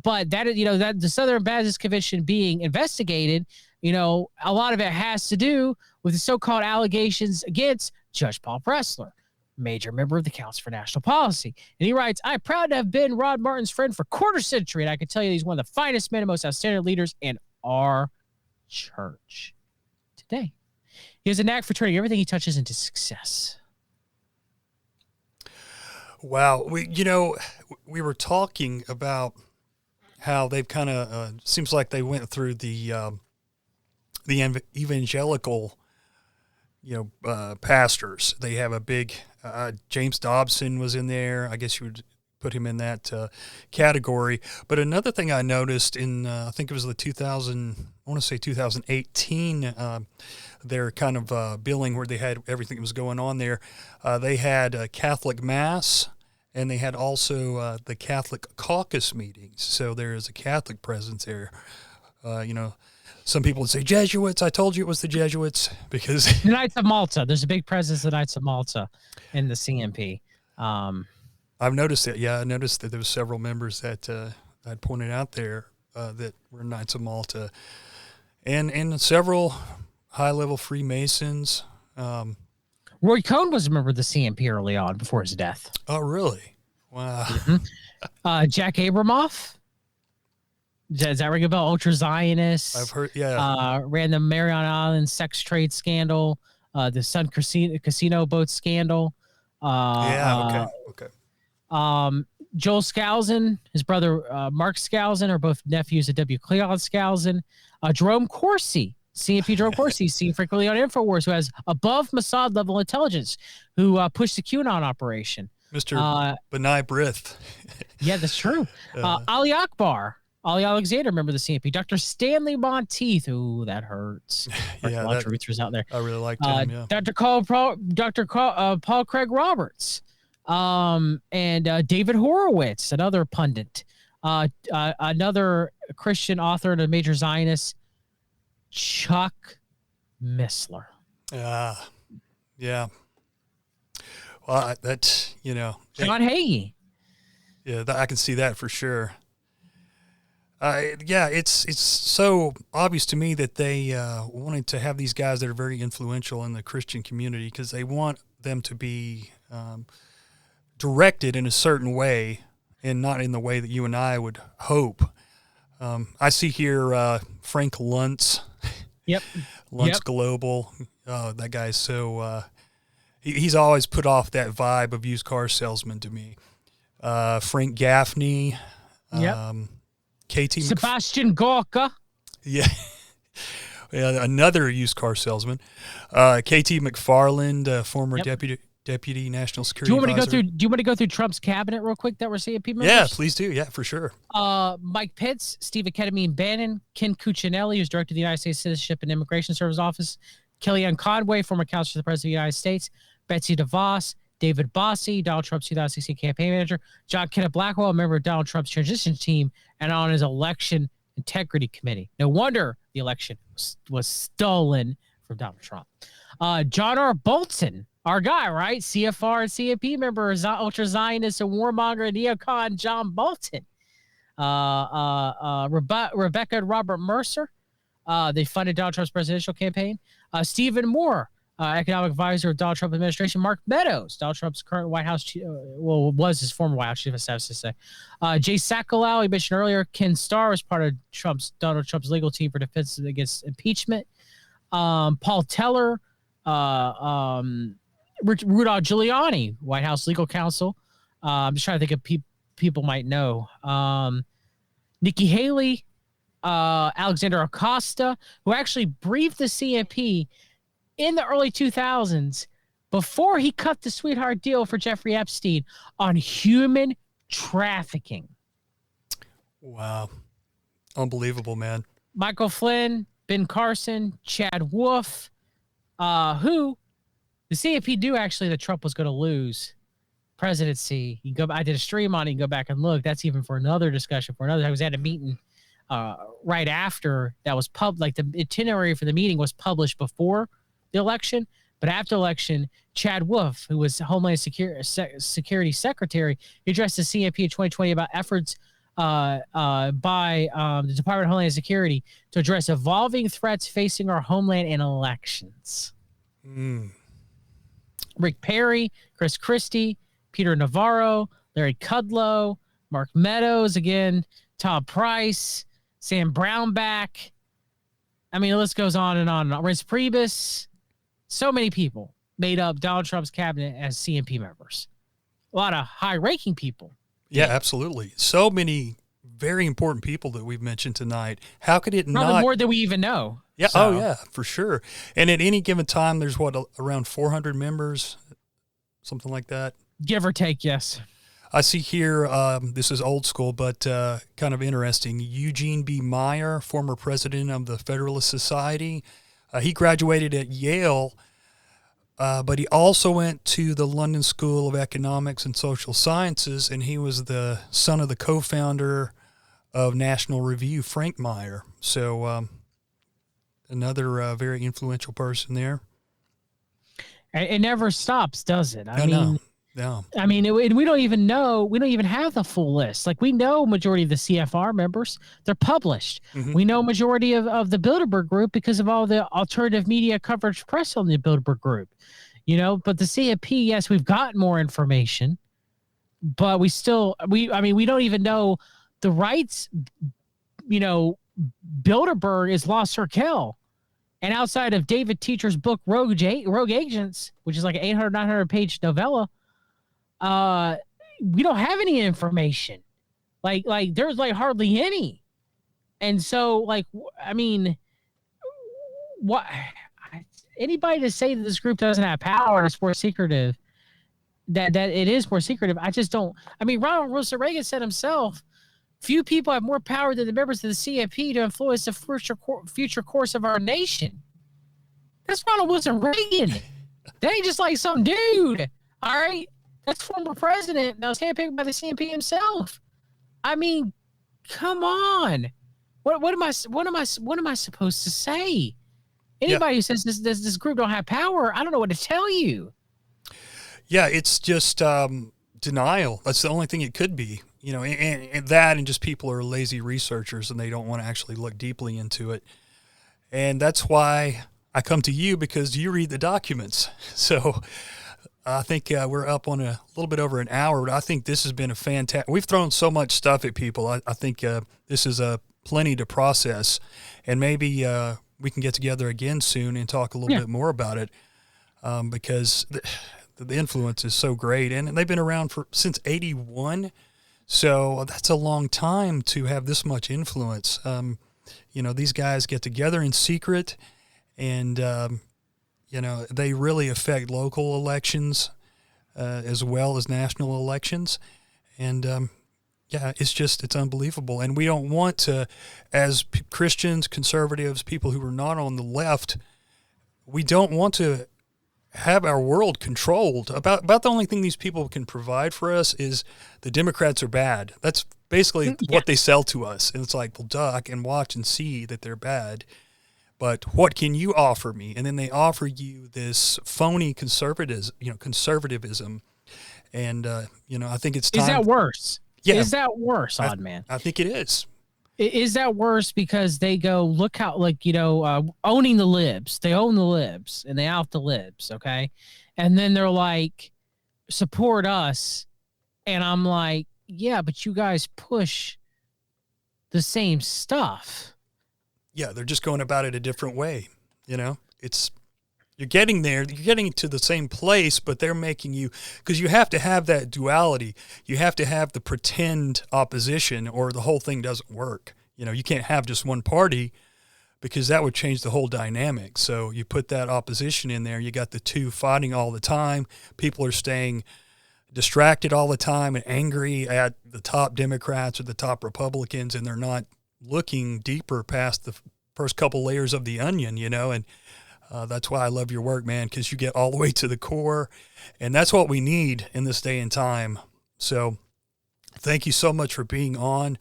but that the Southern Baptist Convention being investigated, a lot of it has to do with the so-called allegations against Judge Paul Pressler, major member of the Council for National Policy. And he writes, I'm proud to have been Rod Martin's friend for a quarter century. And I can tell you he's one of the finest men and most outstanding leaders in our church today. He has a knack for turning everything he touches into success. Wow. We were talking about how they've kind of, seems like they went through the evangelical, pastors. They have a big, James Dobson was in there. I guess you would put him in that category. But another thing I noticed in, I think it was the 2018, their kind of billing where they had everything that was going on there. They had a Catholic Mass, and they had also the Catholic caucus meetings. So there is a Catholic presence there. Some people would say Jesuits. I told you it was the Jesuits because the Knights of Malta. There's a big presence of the Knights of Malta in the CNP. I've noticed that. Yeah, I noticed that there was several members that I'd pointed out there that were Knights of Malta, and several high-level Freemasons. Roy Cohn was a member of the CNP early on before his death. Oh, really? Wow. Mm-hmm. Jack Abramoff. Does that ring a bell? Ultra-Zionist. I've heard, yeah. Ran the Mariana Island sex trade scandal, the Sun Casino boat scandal. Okay. Joel Skousen, his brother Mark Skousen, are both nephews of W. Cleon Skousen. Jerome Corsi, CNP Jerome Corsi, seen frequently on InfoWars, who has above Mossad level intelligence, who pushed the QAnon operation. Mr. Benai Brith. Yeah, that's true. Ali Akbar, Ali Alexander, member of the CNP. Dr. Stanley Monteith. Ooh, that hurts. Yeah, a lot of truthers out there. I really liked him. Yeah. Dr. Paul Craig Roberts, and David Horowitz, another pundit, another Christian author and a major Zionist, Chuck Missler. Yeah. Well, that's John Hagee. Yeah, I can see that for sure. It's so obvious to me that they wanted to have these guys that are very influential in the Christian community because they want them to be directed in a certain way and not in the way that you and I would hope. I see here Frank Luntz. Yep. Luntz Global. Oh, that guy's so he's always put off that vibe of used car salesman to me. Frank Gaffney. Yep. KT Sebastian Gorka. Yeah. Another used car salesman. KT McFarland, former deputy Deputy National Do Security you want me to go Advisor. through? Do you want to go through Trump's cabinet real quick that were CAP members? Yeah, please do. Yeah, for sure. Mike Pitts, Steve Ketamine Bannon, Ken Cuccinelli, who's director of the United States Citizenship and Immigration Service Office, Kellyanne Conway, former counselor to the President of the United States, Betsy DeVos, David Bossie, Donald Trump's 2016 campaign manager, John Kenneth Blackwell, a member of Donald Trump's transition team, and on his election integrity committee. No wonder the election was stolen from Donald Trump. John R. Bolton, our guy, right? CFR and CAP member, ultra Zionist and warmonger neocon John Bolton. Rebecca and Robert Mercer. They funded Donald Trump's presidential campaign. Stephen Moore, economic advisor of Donald Trump administration. Mark Meadows, Donald Trump's current White House, was his former White House chief of staff, to say. Jay Sekulow, we mentioned earlier. Ken Starr was part of Donald Trump's legal team for defense against impeachment. Paul Teller, Rudolph Giuliani, White House legal counsel. I'm just trying to think of people might know. Nikki Haley, Alexander Acosta, who actually briefed the CNP in the early 2000s before he cut the sweetheart deal for Jeffrey Epstein on human trafficking. Wow. Unbelievable, man. Michael Flynn, Ben Carson, Chad Wolf, who the CNP knew actually that Trump was going to lose presidency. I did a stream on it. You can go back and look. That's even for another discussion. I was at a meeting right after that was like the itinerary for the meeting was published before the election, but after election, Chad Wolf, who was Homeland Security Secretary, he addressed the CNP in 2020 about efforts by the Department of Homeland Security to address evolving threats facing our homeland in elections. Rick Perry, Chris Christie, Peter Navarro, Larry Kudlow, Mark Meadows, again, Tom Price, Sam Brownback. I mean, the list goes on and on. Reince Priebus. So many people made up Donald Trump's cabinet as CNP members. A lot of high-ranking people. Yeah, absolutely. So many very important people that we've mentioned tonight. How could it Probably not? more than we even know. Yeah. So. Oh, yeah, for sure. And at any given time, there's around 400 members, something like that. Give or take, yes. I see here, this is old school, but kind of interesting. Eugene B. Meyer, former president of the Federalist Society. He graduated at Yale, but he also went to the London School of Economics and Social Sciences, and he was the son of the co-founder of National Review, Frank Meyer. So another very influential person there. It never stops, does it? I mean, no. I mean, we don't even know. We don't even have the full list. Like, we know majority of the CFR members. They're published. Mm-hmm. We know majority of the Bilderberg Group because of all the alternative media coverage press on the Bilderberg Group. But the CFP, yes, we've got more information, but we don't even know the rights. Bilderberg is Lost Circle. And outside of David Teacher's book, Rogue Agents, which is like an 800, 900-page novella, we don't have any information. Like there's like hardly any. And so, what? Anybody to say that this group doesn't have power and it's more secretive, that it is more secretive, I just don't. I mean, Ronald Wilson Reagan said himself, few people have more power than the members of the CFP to influence the future course of our nation. That's Ronald Wilson Reagan. That ain't just like some dude. All right, that's former president. That was handpicked by the CNP himself. I mean, come on. What am I supposed to say? Anybody who says this group don't have power, I don't know what to tell you. Yeah, it's just denial. That's the only thing it could be. And just people are lazy researchers and they don't want to actually look deeply into it. And that's why I come to you, because you read the documents. So I think we're up on a little bit over an hour, but I think this has been a fantastic. We've thrown so much stuff at people. I think this is plenty to process, and maybe we can get together again soon and talk a little bit more about it, because the influence is so great, and they've been around since '81. So that's a long time to have this much influence. These guys get together in secret, and they really affect local elections. as well as national elections. And it's unbelievable. And we don't want to, as Christians, conservatives, people who are not on the left, we don't want to have our world controlled. About the only thing these people can provide for us is the Democrats are bad. That's basically what they sell to us. And it's like, well, duh, I can watch and see that they're bad, but what can you offer me? And then they offer you this phony conservatism. And, I think it's time. Is that worse? Yeah. Is that worse, Odd Man? I think it is. Is that worse because they go, look how, owning the libs. They own the libs and they out the libs, okay? And then they're like, support us. And I'm like, yeah, but you guys push the same stuff. Yeah, they're just going about it a different way. You're getting there, you're getting to the same place, but they're making you, because you have to have that duality. You have to have the pretend opposition or the whole thing doesn't work. You can't have just one party because that would change the whole dynamic. So you put that opposition in there, you got the two fighting all the time. People are staying distracted all the time and angry at the top Democrats or the top Republicans, and they're not looking deeper past the first couple layers of the onion, and that's why I love your work, man, because you get all the way to the core, and that's what we need in this day and time. So thank you so much for being on.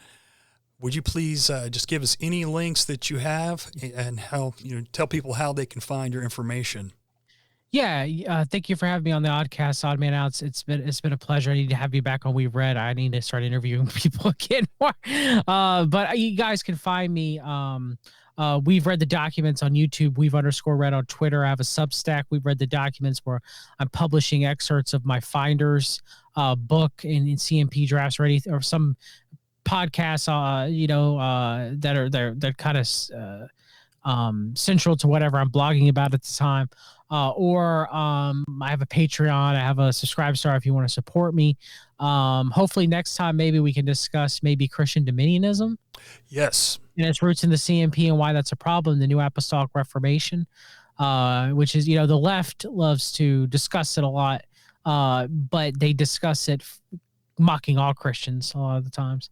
Would you please just give us any links that you have and how, tell people how they can find your information? Yeah, thank you for having me on the OddCast, Odd Man Out. It's been a pleasure. I need to have you back on We've Read. I need to start interviewing people again more. But you guys can find me. We've Read the Documents on YouTube. We've_read on Twitter. I have a Substack. We've Read the Documents where I'm publishing excerpts of my Finders book in CMP drafts ready, or some podcasts, that kind of central to whatever I'm blogging about at the time. Or I have a Patreon. I have a Subscribestar if you want to support me. Hopefully next time maybe we can discuss maybe Christian dominionism. Yes. And its roots in the CMP and why that's a problem, the New Apostolic Reformation, which is, the left loves to discuss it a lot, but they discuss it mocking all Christians a lot of the times.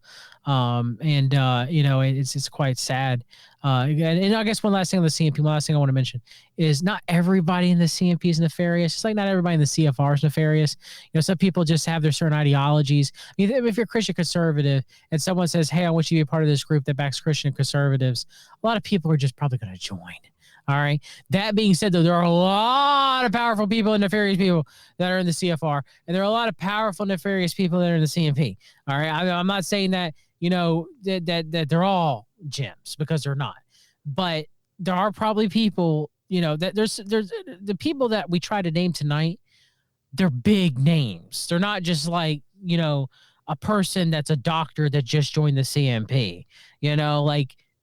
It's quite sad. And I guess one last thing on the CMP, one last thing I want to mention is not everybody in the CMP is nefarious. It's like not everybody in the CFR is nefarious. Some people just have their certain ideologies. I mean, if you're a Christian conservative and someone says, hey, I want you to be a part of this group that backs Christian conservatives, a lot of people are just probably going to join. All right. That being said, though, there are a lot of powerful people and nefarious people that are in the CFR, and there are a lot of powerful nefarious people that are in the CMP. All right. I'm not saying that, that they're all gems, because they're not. But there are probably people, that there's the people that we try to name tonight. They're big names. They're not just like, a person that's a doctor that just joined the CMP.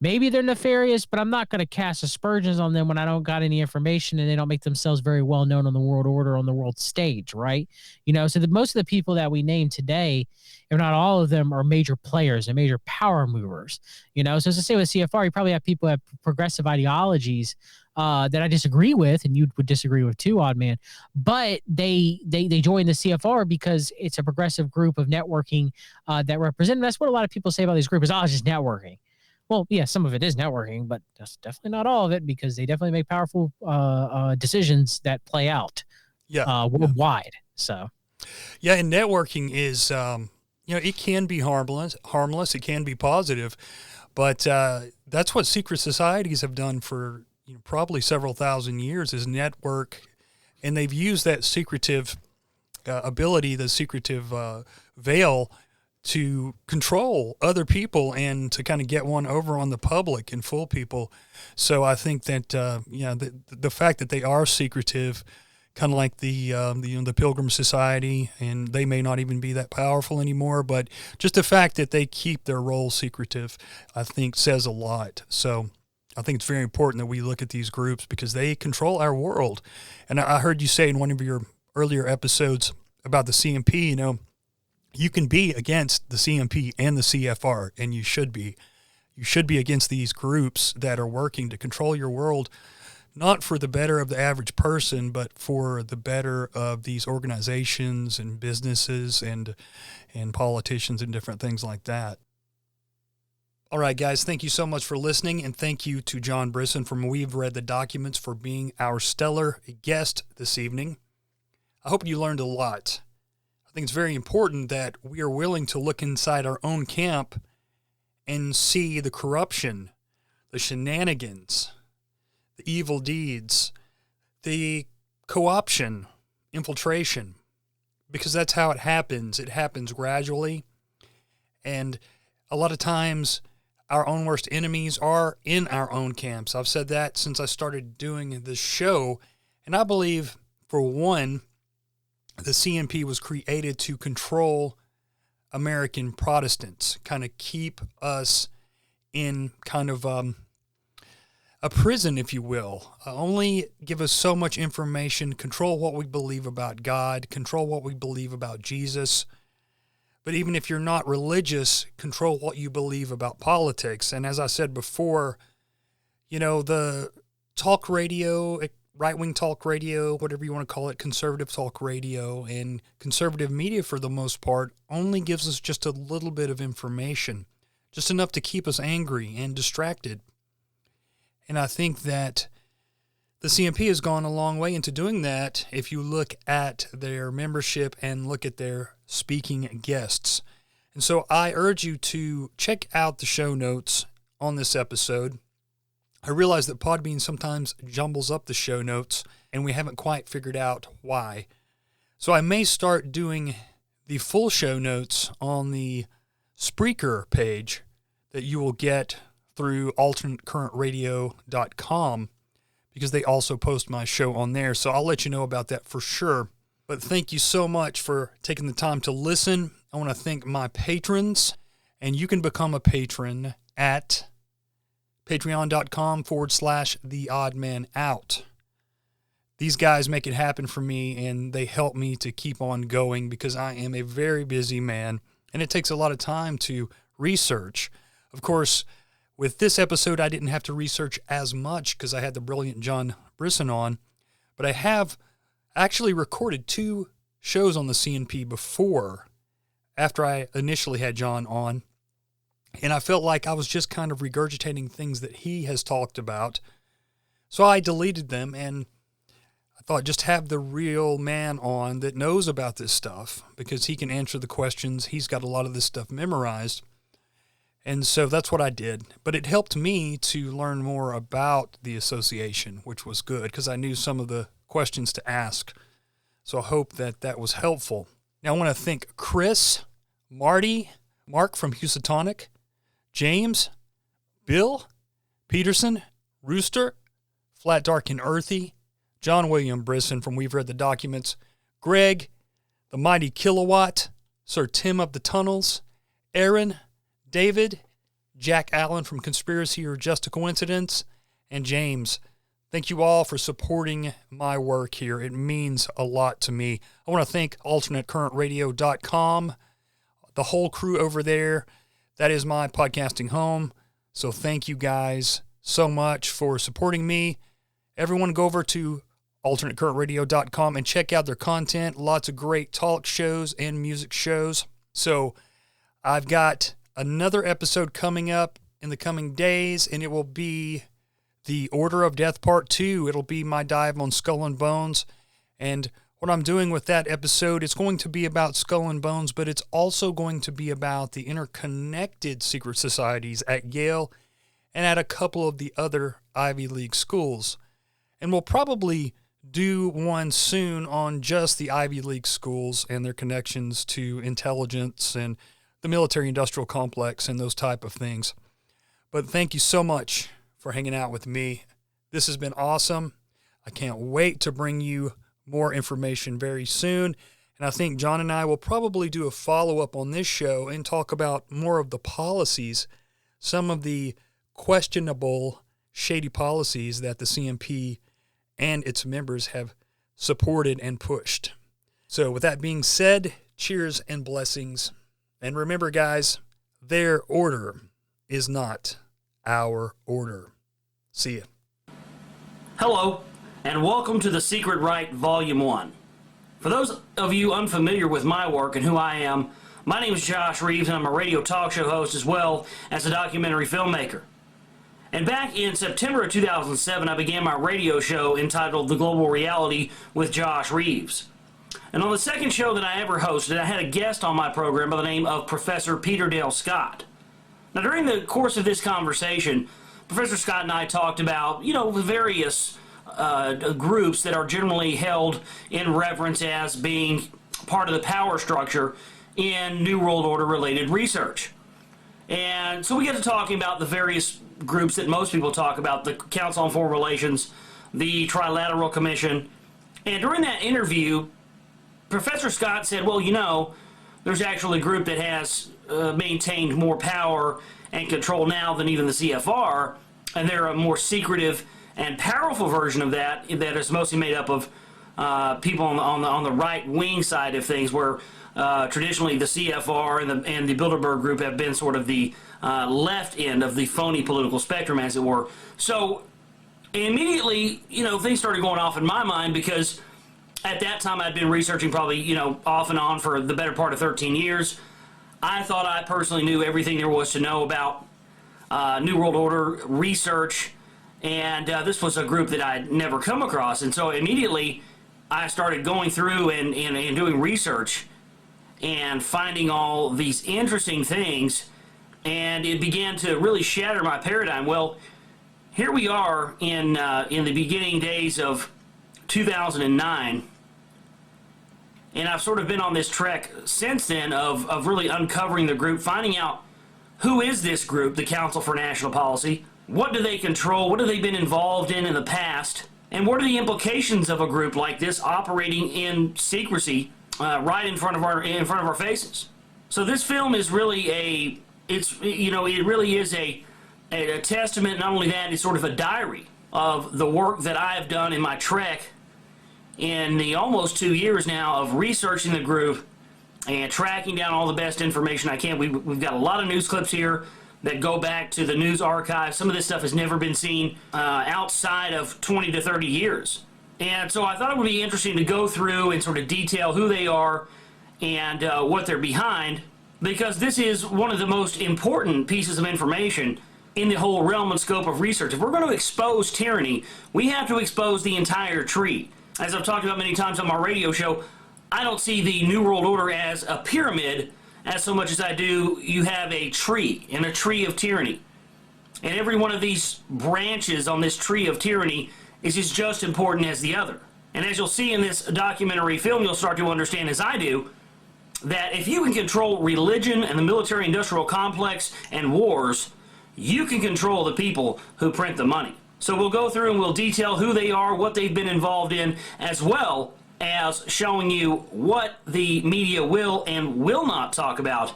Maybe they're nefarious, but I'm not going to cast aspersions on them when I don't got any information and they don't make themselves very well known on the world order, on the world stage, right? So most of the people that we name today, if not all of them, are major players and major power movers. So as I say with CFR, you probably have people who have progressive ideologies that I disagree with, and you would disagree with too, Odd Man. But they join the CFR because it's a progressive group of networking that represent. And that's what a lot of people say about these groups is, it's just networking. Well, yeah, some of it is networking, but that's definitely not all of it, because they definitely make powerful decisions that play out worldwide. So, yeah, and networking is, it can be harmless. It can be positive, but that's what secret societies have done for probably several thousand years, is network, and they've used that secretive ability, the secretive veil, to control other people and to kind of get one over on the public and fool people. So I think that the fact that they are secretive, kind of like the Pilgrim Society, and they may not even be that powerful anymore, but just the fact that they keep their role secretive, I think says a lot. So I think it's very important that we look at these groups because they control our world. And I heard you say in one of your earlier episodes about the CMP, you can be against the CMP and the CFR, and you should be. You should be against these groups that are working to control your world, not for the better of the average person, but for the better of these organizations and businesses and politicians and different things like that. All right, guys, thank you so much for listening, and thank you to John Brisson from We've Read the Documents for being our stellar guest this evening. I hope you learned a lot. I think it's very important that we are willing to look inside our own camp and see the corruption, the shenanigans, the evil deeds, the co-option, infiltration, because that's how it happens. It happens gradually, and a lot of times our own worst enemies are in our own camps. I've said that since I started doing this show, and I believe, for one, the CNP was created to control American Protestants, kind of keep us in kind of a prison, if you will. Only give us so much information, control what we believe about God, control what we believe about Jesus. But even if you're not religious, control what you believe about politics. And as I said before, the talk radio, right-wing talk radio, whatever you want to call it, conservative talk radio, and conservative media for the most part only gives us just a little bit of information, just enough to keep us angry and distracted. And I think that the CNP has gone a long way into doing that if you look at their membership and look at their speaking guests. And so I urge you to check out the show notes on this episode. I realize that Podbean sometimes jumbles up the show notes, and we haven't quite figured out why. So I may start doing the full show notes on the Spreaker page that you will get through alternatecurrentradio.com, because they also post my show on there. So I'll let you know about that for sure. But thank you so much for taking the time to listen. I want to thank my patrons, and you can become a patron at patreon.com/theoddmanout. These guys make it happen for me, and they help me to keep on going because I am a very busy man, and it takes a lot of time to research. Of course, with this episode, I didn't have to research as much because I had the brilliant John Brisson on, but I have actually recorded 2 shows on the CNP before, after I initially had John on, and I felt like I was just kind of regurgitating things that he has talked about, so I deleted them, and I thought just have the real man on that knows about this stuff, because he can answer the questions. He's got a lot of this stuff memorized. And so that's what I did. But it helped me to learn more about the association, which was good because I knew some of the questions to ask. So I hope that that was helpful. Now I want to thank Chris, Marty, Mark from Housatonic, James, Bill, Peterson, Rooster, Flat Dark and Earthy, John William Brisson from We've Read the Documents, Greg, the Mighty Kilowatt, Sir Tim of the Tunnels, Aaron, David, Jack Allen from Conspiracy or Just a Coincidence, and James. Thank you all for supporting my work here. It means a lot to me. I want to thank alternatecurrentradio.com, the whole crew over there. That is my podcasting home. So thank you guys so much for supporting me. Everyone go over to alternatecurrentradio.com and check out their content. Lots of great talk shows and music shows. So I've got another episode coming up in the coming days, and it will be the Order of Death Part 2. It'll be my dive on Skull and Bones. And what I'm doing with that episode, it's going to be about Skull and Bones, but it's also going to be about the interconnected secret societies at Yale and at a couple of the other Ivy League schools. And we'll probably do one soon on just the Ivy League schools and their connections to intelligence and the military-industrial complex and those type of things. But thank you so much for hanging out with me. This has been awesome. I can't wait to bring you more information very soon. And I think John and I will probably do a follow-up on this show and talk about more of the policies, some of the questionable, shady policies that the CNP and its members have supported and pushed. So with that being said, cheers and blessings. And remember, guys, their order is not our order. See ya. Hello, and welcome to The Secret Right, Volume 1. For those of you unfamiliar with my work and who I am, my name is Josh Reeves, and I'm a radio talk show host as well as a documentary filmmaker. And back in September of 2007, I began my radio show entitled The Global Reality with Josh Reeves. And on the second show that I ever hosted, I had a guest on my program by the name of Professor Peter Dale Scott. Now, during the course of this conversation, Professor Scott and I talked about, the various groups that are generally held in reverence as being part of the power structure in New World Order related research. And so we get to talking about the various groups that most people talk about, the Council on Foreign Relations, the Trilateral Commission. And during that interview, Professor Scott said, well, there's actually a group that has maintained more power and control now than even the CFR, and they're a more secretive and powerful version of that is mostly made up of people on the right wing side of things, where traditionally the CFR and the Bilderberg group have been sort of the left end of the phony political spectrum, as it were. So immediately, things started going off in my mind, because at that time I'd been researching probably, off and on for the better part of 13 years. I thought I personally knew everything there was to know about New World Order research, and this was a group that I'd never come across. And so immediately I started going through and doing research and finding all these interesting things, and it began to really shatter my paradigm. Well, here we are in the beginning days of 2009, and I've sort of been on this trek since then of really uncovering the group, finding out who is this group, the Council for National Policy, what do they control, what have they been involved in the past, and what are the implications of a group like this operating in secrecy right in front of our faces. So this film is really it really is a testament. Not only that, it's sort of a diary of the work that I have done in my trek in the almost 2 years now of researching the group and tracking down all the best information I can. We've got a lot of news clips here that go back to the news archive. Some of this stuff has never been seen outside of 20 to 30 years. And so I thought it would be interesting to go through and sort of detail who they are and what they're behind, because this is one of the most important pieces of information in the whole realm and scope of research. If we're going to expose tyranny, we have to expose the entire tree. As I've talked about many times on my radio show, I don't see the New World Order as a pyramid as so much as I do you have a tree, and a tree of tyranny. And every one of these branches on this tree of tyranny is just important as the other. And as you'll see in this documentary film, you'll start to understand, as I do, that if you can control religion and the military-industrial complex and wars, you can control the people who print the money. So we'll go through and we'll detail who they are, what they've been involved in, as well as showing you what the media will and will not talk about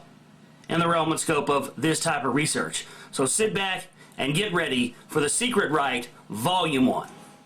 in the realm and scope of this type of research. So sit back and get ready for The Secret Right, Volume 1.